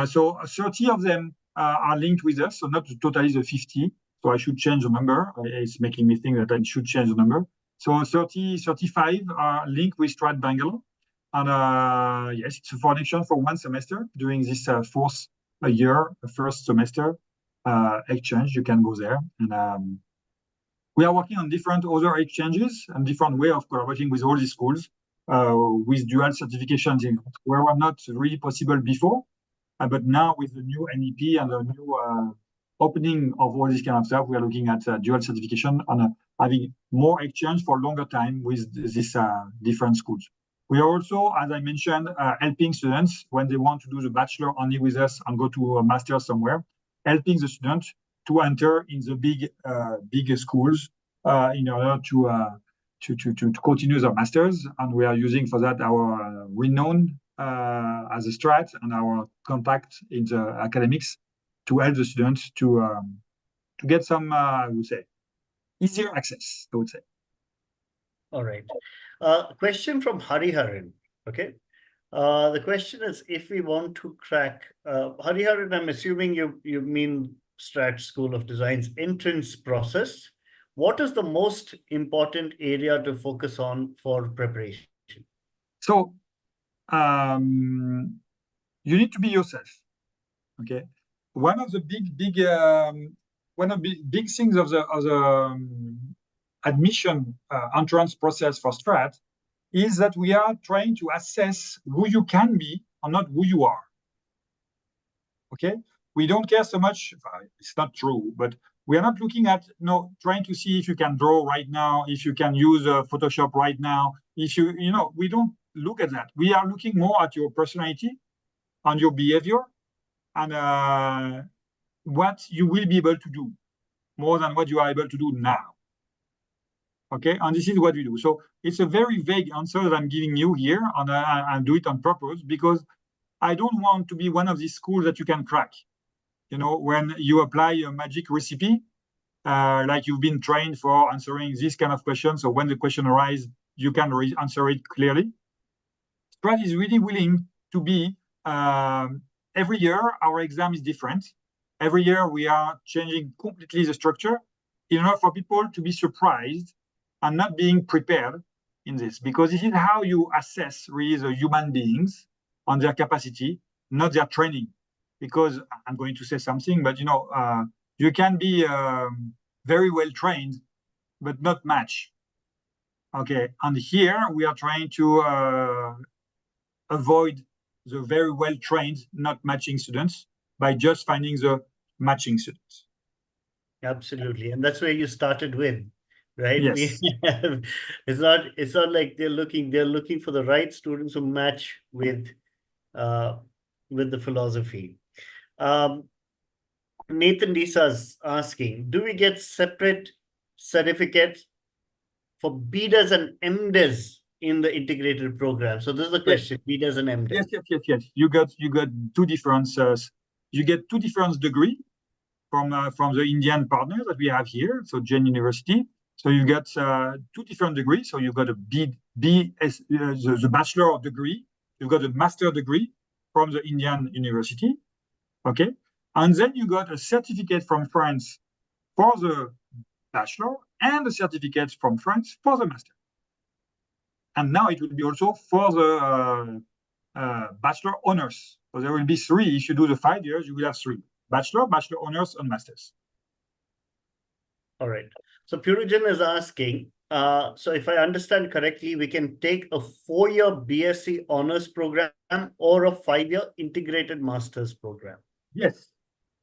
So 30 of them are linked with us, so not totally the 50. So I should change the number. It's making me think that I should change the number. So 30, 35 are linked with Strat Bangalore. And yes, it's a foundation for one semester during this fourth year, first semester exchange. You can go there. And we are working on different other exchanges and different way of collaborating with all these schools with dual certifications where were not really possible before. But now with the new NEP and the new opening of all this kind of stuff, we are looking at dual certification and having more exchange for longer time with these different schools. We are also, as I mentioned, helping students when they want to do the bachelor only with us and go to a master somewhere, helping the student to enter in the big schools in order to continue their masters. And we are using for that our renown as a Strat and our contact in the academics to help the students to get some, I would say, easier access, I would say. All right. Question from Hariharan. Okay. The question is, if we want to crack, Hariharan, I'm assuming you mean Strat School of Design's entrance process. What is the most important area to focus on for preparation? So you need to be yourself. Okay. One of the big things of the admission entrance process for Strat is that we are trying to assess who you can be and not who you are. Okay, we don't care so much. It's not true, but we are not looking at trying to see if you can draw right now, if you can use Photoshop right now. If we don't look at that. We are looking more at your personality and your behavior and what you will be able to do more than what you are able to do now. Okay, and this is what we do. So it's a very vague answer that I'm giving you here, and I do it on purpose because I don't want to be one of these schools that you can crack. When you apply a magic recipe, like you've been trained for answering this kind of question. So when the question arises, you can answer it clearly. Strate is really willing to be, every year our exam is different. Every year we are changing completely the structure in order for people to be surprised and not being prepared in this, because this is how you assess really the human beings on their capacity, not their training. Because I'm going to say something, but you can be very well trained, but not match. Okay, and here we are trying to avoid the very well trained, not matching students by just finding the matching students. Absolutely. And that's where you started with, right? Yes. It's not like they're looking for the right students who match uh with the philosophy. Um, Nathan Lisa's asking, do we get separate certificates for BDES and MDES in the integrated program? So this is the Yes. question, BDES and MDES. Yes. You got two different you get two different degree from the Indian partners that we have here, so Jain University. So you got two different degrees. So you've got a the bachelor degree, you've got a master degree from the Indian university, okay, and then you got a certificate from France for the bachelor and a certificate from France for the master. And now it will be also for the bachelor honors. So there will be three. If you do the 5 years, you will have three: bachelor, bachelor honors, and masters. All right. So Purigen is asking, so if I understand correctly, we can take a 4-year BSc honors program or a 5-year integrated master's program. Yes.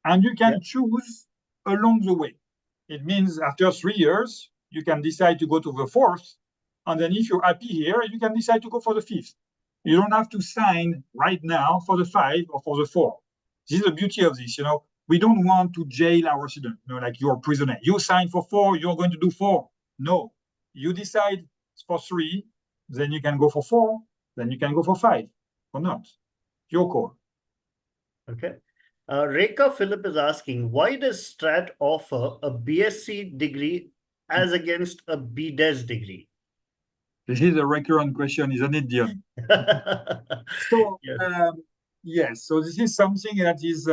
And you can choose along the way. It means after 3 years, you can decide to go to the fourth. And then if you're happy here, you can decide to go for the fifth. You don't have to sign right now for the 5 or for the 4. This is the beauty of this. We don't want to jail our student, like you're a prisoner. You sign for 4, you're going to do 4. No, you decide for 3, then you can go for 4, then you can go for 5 or not. Your call. Okay. Rekha Philip is asking, why does Strat offer a BSc degree as against a BDES degree? This is a recurrent question, isn't it, Dion? So, yes. yes, so this is something that is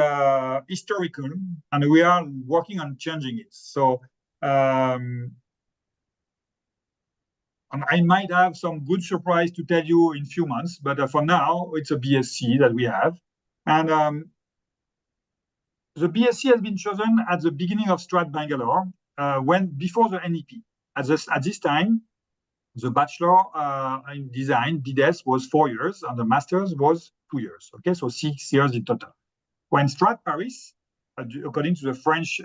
historical, and we are working on changing it. So, I might have some good surprise to tell you in a few months, but for now, it's a BSc that we have. And the BSc has been chosen at the beginning of Strat Bangalore, before the NEP. At this time, the bachelor in design, BDES, was 4 years, and the master's was 2 years. Okay, so 6 years in total. When Strat Paris, according to the French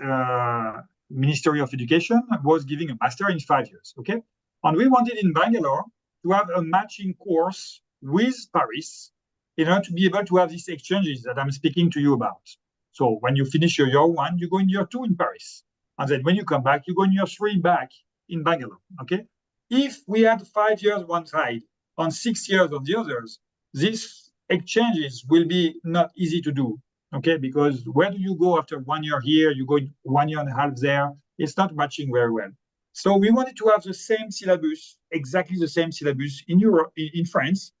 Ministry of Education, was giving a master in 5 years. Okay, and we wanted in Bangalore to have a matching course with Paris in order to be able to have these exchanges that I'm speaking to you about. So when you finish your year 1, you go in year 2 in Paris, and then when you come back, you go in year 3 back in Bangalore. Okay. If we had 5 years one side and 6 years on the others, these exchanges will be not easy to do. Okay, because where do you go after 1 year here? You go 1 year and a half there. It's not matching very well. So we wanted to have the same syllabus, exactly the same syllabus in Europe, in France,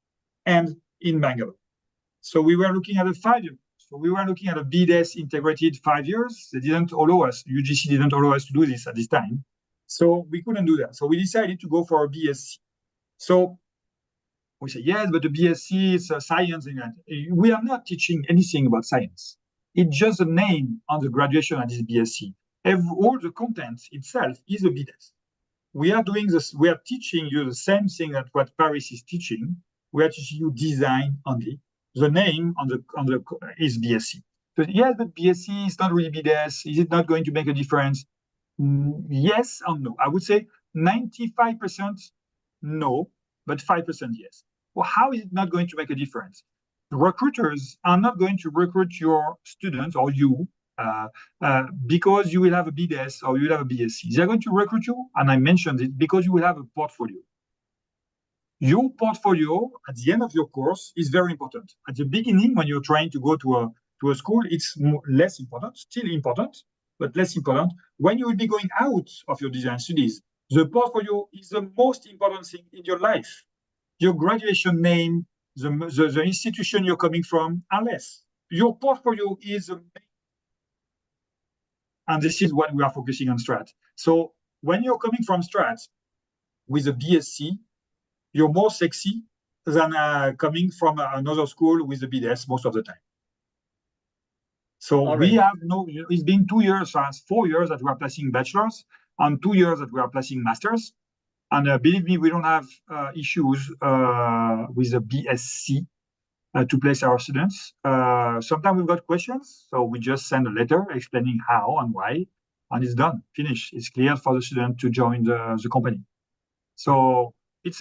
and in Bangalore. So we were looking at a 5 year. So we were looking at a BDES integrated 5 years. They didn't allow us. UGC didn't allow us to do this at this time. So we couldn't do that. So we decided to go for a BSc. So we said, yes, but the BSc is science. We are not teaching anything about science. It's just a name on the graduation at this BSc. All the content itself is a BDES. We are doing this. We are teaching you the same thing that what Paris is teaching. We are teaching you design only. The name on the is BSc. So yes, but BSc is not really BDES. Is it not going to make a difference? Yes and no. I would say 95% no, but 5% yes. Well, how is it not going to make a difference? The recruiters are not going to recruit your students or you because you will have a BDES or you will have a BSc. They're going to recruit you, and I mentioned it, because you will have a portfolio. Your portfolio at the end of your course is very important. At the beginning, when you're trying to go to a school, it's less important, still important, but less important. When you will be going out of your design studies, the portfolio is the most important thing in your life. Your graduation name, the institution you're coming from, unless your portfolio is and this is what we are focusing on Strat. So when you're coming from Strat with a BSc, you're more sexy than coming from another school with a BDS most of the time. So All we right. have no, it's been 2 years, 4 years that we are placing bachelors and 2 years that we are placing masters. And believe me, we don't have issues with the BSc to place our students. Sometimes we've got questions, so we just send a letter explaining how and why, and it's done, finished. It's clear for the student to join the company. So yes,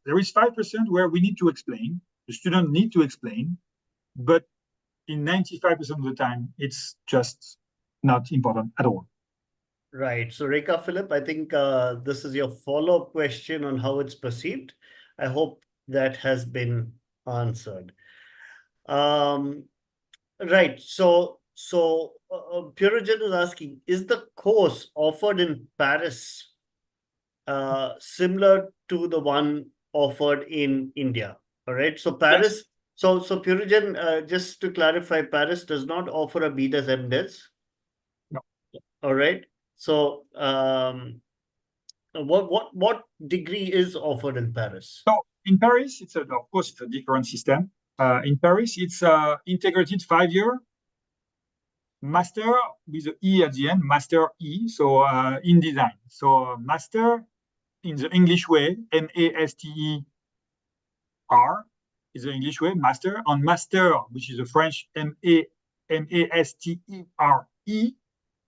there is 5% where we need to explain, the student need to explain, but in 95% of the time, it's just not important at all. Right. So, Rekha Philip, I think this is your follow-up question on how it's perceived. I hope that has been answered. Right. So Purigen is asking, is the course offered in Paris similar to the one offered in India? All right. So Paris. Yes. So Purigen, just to clarify, Paris does not offer a BDes MDes. No. All right. So what degree is offered in Paris? So in Paris, of course, it's a different system. In Paris, it's integrated 5-year master with the E at the end, master E, so in design. So master in the English way, MASTER is the English way, master, and master, which is the French MASTERE,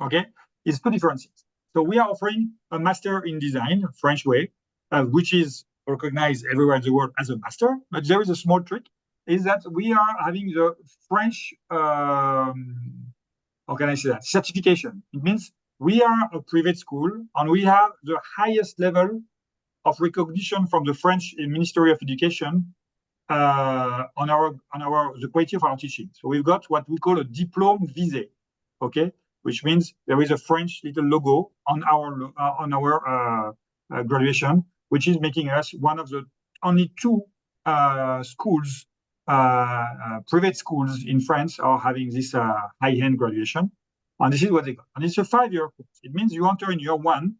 okay, is 2 different things. So we are offering a master in design, French way, which is recognized everywhere in the world as a master. But there is a small trick, is that we are having the French, how can I say that, certification. It means we are a private school and we have the highest level of recognition from the French Ministry of Education on the quality of our teaching. So we've got what we call a diplôme visé, okay, which means there is a French little logo on our graduation, which is making us one of the only 2 schools, private schools in France are having this high-end graduation, and this is what they got. And it's a 5-year course. It means you enter in year 1.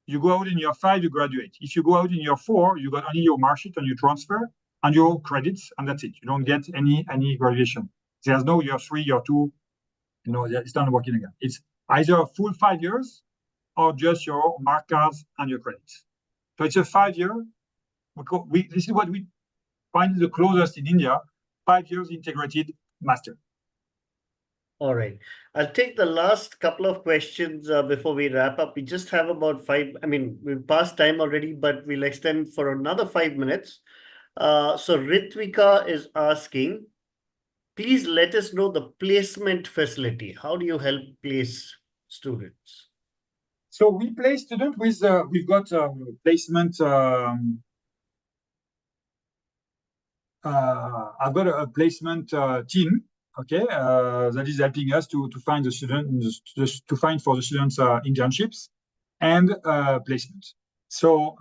You go out in year 5, you graduate. If you go out in year 4, you got only your mark sheet and your transfer and your credits, and that's it. You don't get any graduation. There's no year 3, year 2. It's not working again. It's either a full 5 years or just your mark cards and your credits. So it's a 5-year. This is what we find the closest in India, 5 years integrated master. All right. I'll take the last couple of questions before we wrap up. We just have about 5. I mean, we've passed time already, but we'll extend for another 5 minutes. So Ritvika is asking, please let us know the placement facility. How do you help place students? So we place students with, we've got placement. I've got a placement team, okay, that is helping us to find the students, to find for the students internships and placements. So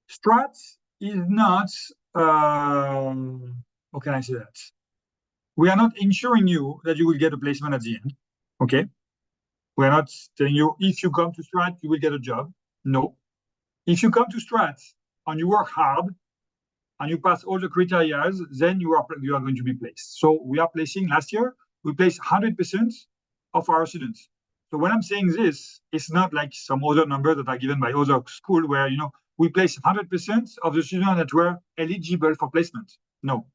Strat is not, how can I say that? We are not ensuring you that you will get a placement at the end, okay? We are not telling you, if you come to Strat, you will get a job. No. If you come to Strat and you work hard, and you pass all the criteria, then you are going to be placed. So we are placing, last year, we placed 100% of our students. So when I'm saying this, it's not like some other number that are given by other school where, we place 100% of the students that were eligible for placement. No.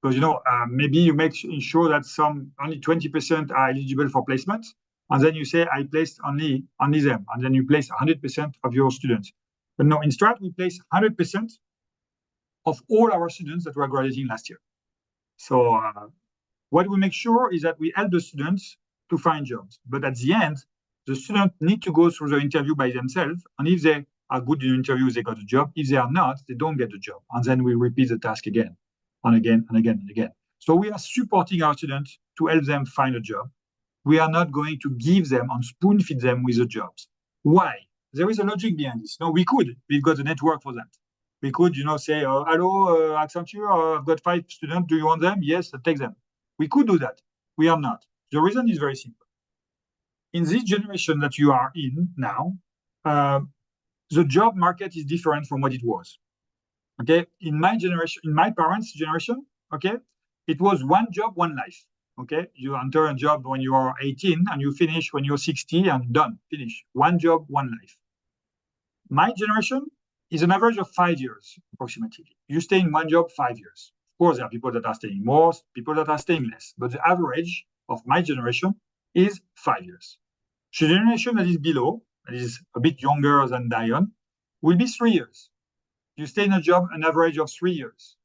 Because, maybe you make sure that only 20% are eligible for placement. And then you say, I placed only them. And then you place 100% of your students. But no, in Strat, we place 100% of all our students that were graduating last year. So what we make sure is that we help the students to find jobs. But at the end, the students need to go through the interview by themselves. And if they are good in the interview, they got a job. If they are not, they don't get the job. And then we repeat the task again and again and again and again. So we are supporting our students to help them find a job. We are not going to give them and spoon feed them with the jobs. Why? There is a logic behind this. No, we could. We've got a network for that. We could, say, hello, Accenture, I've got 5 students. Do you want them? Yes, take them. We could do that. We are not. The reason is very simple. In this generation that you are in now, the job market is different from what it was. Okay, in my generation, in my parents' generation, okay, it was one job, one life. Okay, you enter a job when you are 18 and you finish when you're 60 and done, finish. One job, one life. My generation is an average of 5 years, approximately. You stay in one job 5 years. Of course, there are people that are staying more, people that are staying less, but the average of my generation is 5 years. The generation that is below, that is a bit younger than Dion, will be 3 years. You stay in a job an average of 3 years.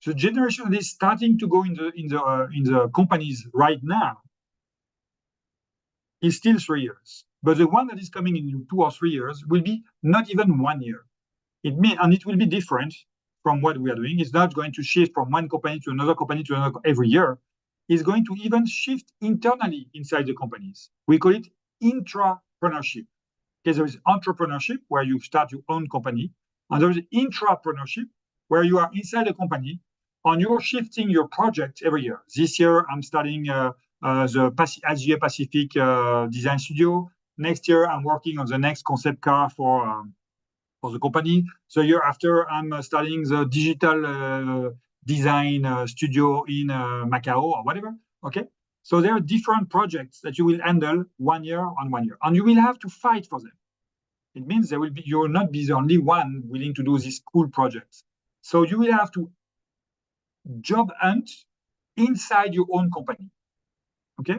The generation that is starting to go in the companies right now is still 3 years. But the one that is coming in 2 or 3 years will be not even 1 year. And it will be different from what we are doing. It's not going to shift from one company to another company to another every year. It's going to even shift internally inside the companies. We call it intrapreneurship. Okay, there is entrepreneurship where you start your own company, and there is intrapreneurship where you are inside a company and you're shifting your project every year. This year, I'm starting the SGA Pacific design studio. Next year, I'm working on the next concept car for the company. The year after, I'm starting the digital design studio in Macau or whatever. Okay, so there are different projects that you will handle 1 year on 1 year, and you will have to fight for them. It means you will not be the only one willing to do these cool projects. So you will have to job hunt inside your own company. Okay,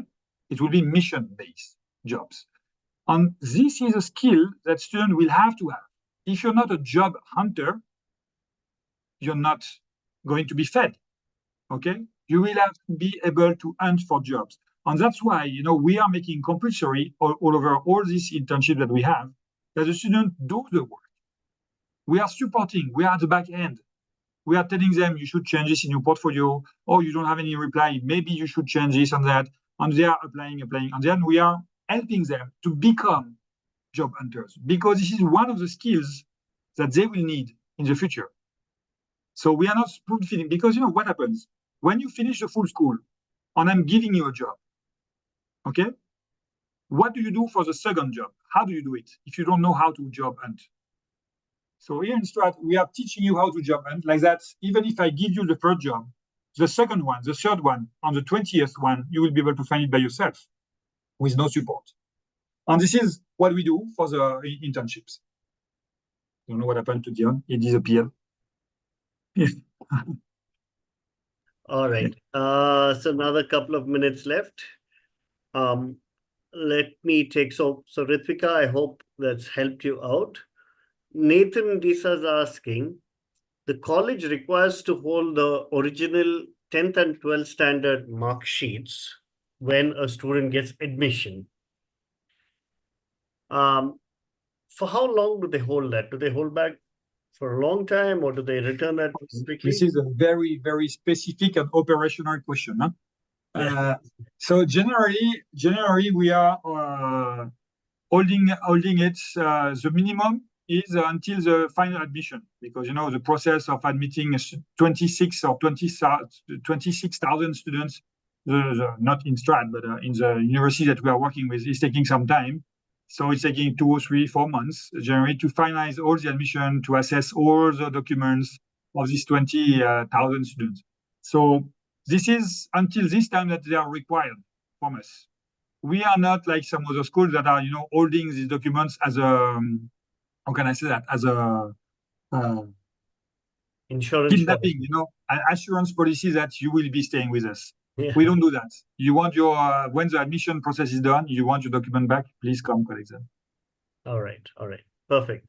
it will be mission-based jobs, and this is a skill that students will have to have. If you're not a job hunter, you're not going to be fed. Okay, you will have to be able to hunt for jobs, and that's why we are making compulsory all over all these internships that we have, that the students do the work. We are supporting. We are at the back end. We are telling them you should change this in your portfolio, or you don't have any reply. Maybe you should change this and that, and they are applying, and then we are helping them to become job hunters, because this is one of the skills that they will need in the future. So we are not spoon feeding, because what happens when you finish the full school and I'm giving you a job, okay? What do you do for the second job? How do you do it if you don't know how to job hunt? So here in Strate, we are teaching you how to job hunt like that. Even if I give you the first job, the second one, the third one, and the 20th one, you will be able to find it by yourself with no support. And this is what we do for the internships. I don't know what happened to Dion. He disappeared. All right. So another couple of minutes left. Let me take so Ritvika, I hope that's helped you out. Nathan Disa is asking, the college requires to hold the original 10th and 12th standard mark sheets when a student gets admission. For how long do they hold that? Do they hold back for a long time, or do they return that quickly? This is a very, very specific and operational question. Huh? Yeah. So generally we are holding it. The minimum is until the final admission, because the process of admitting 26,000 students, not in Strate, but in the university that we are working with, is taking some time. So it's taking 2 or 3, 4 months generally to finalize all the admission, to assess all the documents of these 20,000 students. So this is until this time that they are required from us. We are not like some other schools that are, holding these documents as a, how can I say that, as a insurance kidnapping, policy. an assurance policy that you will be staying with us. Yeah. We don't do that. You want your, when the admission process is done, you want your document back, please come collect them. All right. Perfect.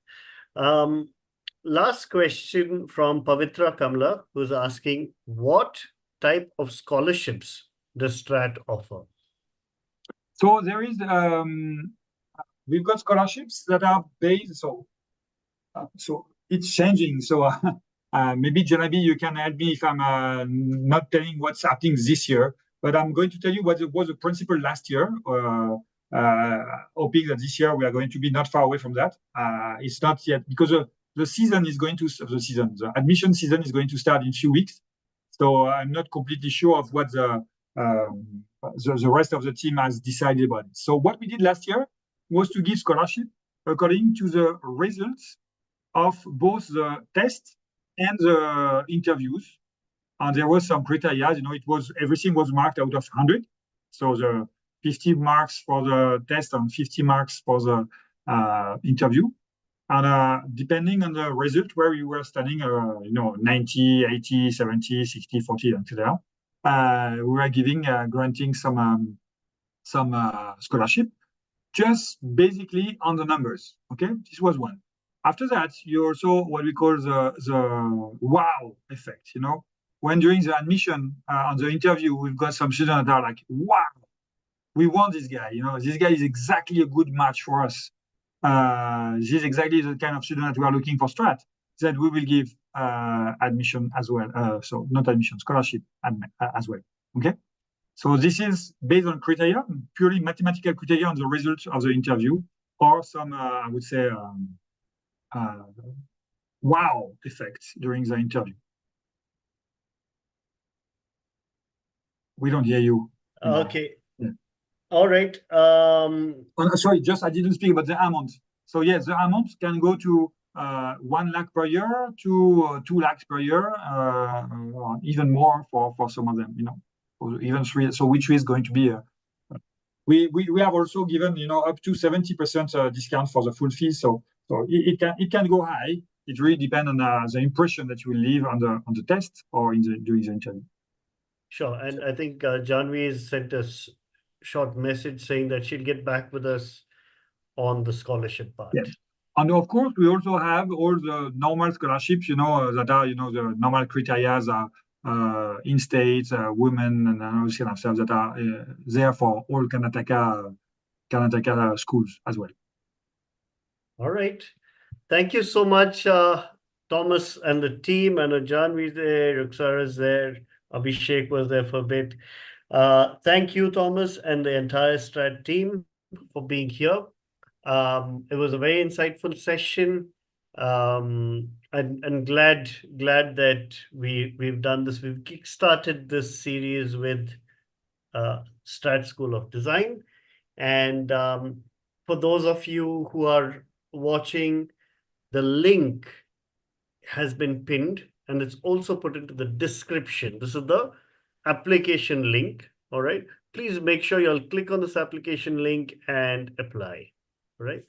Last question from Pavitra Kamla, who's asking, what type of scholarships does Strate offer? So there is, we've got scholarships that are based, so it's changing. So maybe Janabi, you can help me if I'm not telling what's happening this year, but I'm going to tell you what was the principle last year, hoping that this year we are going to be not far away from that. It's not yet, because the the season is going to the admission season is going to start in a few weeks. So I'm not completely sure of what the rest of the team has decided about it. So what we did last year was to give scholarship according to the results of both the test and the interviews. And there was some criteria, everything was marked out of 100. So the 50 marks for the test and 50 marks for the interview. And depending on the result where you were standing, 90, 80, 70, 60, 40, etc. We were granting some scholarship, just basically on the numbers. Okay, this was one. After that, you also what we call the wow effect. When during the admission on the interview, we've got some students that are like, wow, we want this guy. This guy is exactly a good match for us. This is exactly the kind of student that we are looking for Strate, that we will give admission as well. So not admission, scholarship as well. Okay. So this is based on criteria, purely mathematical criteria on the results of the interview, or some, I would say, wow effects during the interview. We don't hear you. Okay. Yeah. All right. Sorry, I didn't speak about the amount. So yes, the amount can go to 1 lakh per year to 2 lakhs per year, or even more for some of them, or even 3. So which is going to be we have also given up to 70% discount for the full fee. So it can go high. It really depends on the impression that you will leave on the test or during the interview. Sure. And I think Janvi has sent us short message saying that she'll get back with us on the scholarship part. Yes. And of course, we also have all the normal scholarships, that are, the normal criteria are in-state, women, and all this kind of stuff that are there for all Karnataka schools as well. All right. Thank you so much, Thomas and the team. And Janvi there, Ruxara is there, Abhishek was there for a bit. Thank you, Thomas, and the entire Strate team for being here. It was a very insightful session. And glad that we've done this. We've kickstarted this series with Strate School of Design. And for those of you who are watching, the link has been pinned and it's also put into the description. This is the application link. All right. Please make sure you'll click on this application link and apply. All right.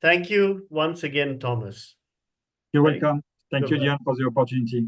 Thank you once again, Thomas. You're welcome. Thank you, Diane, for the opportunity.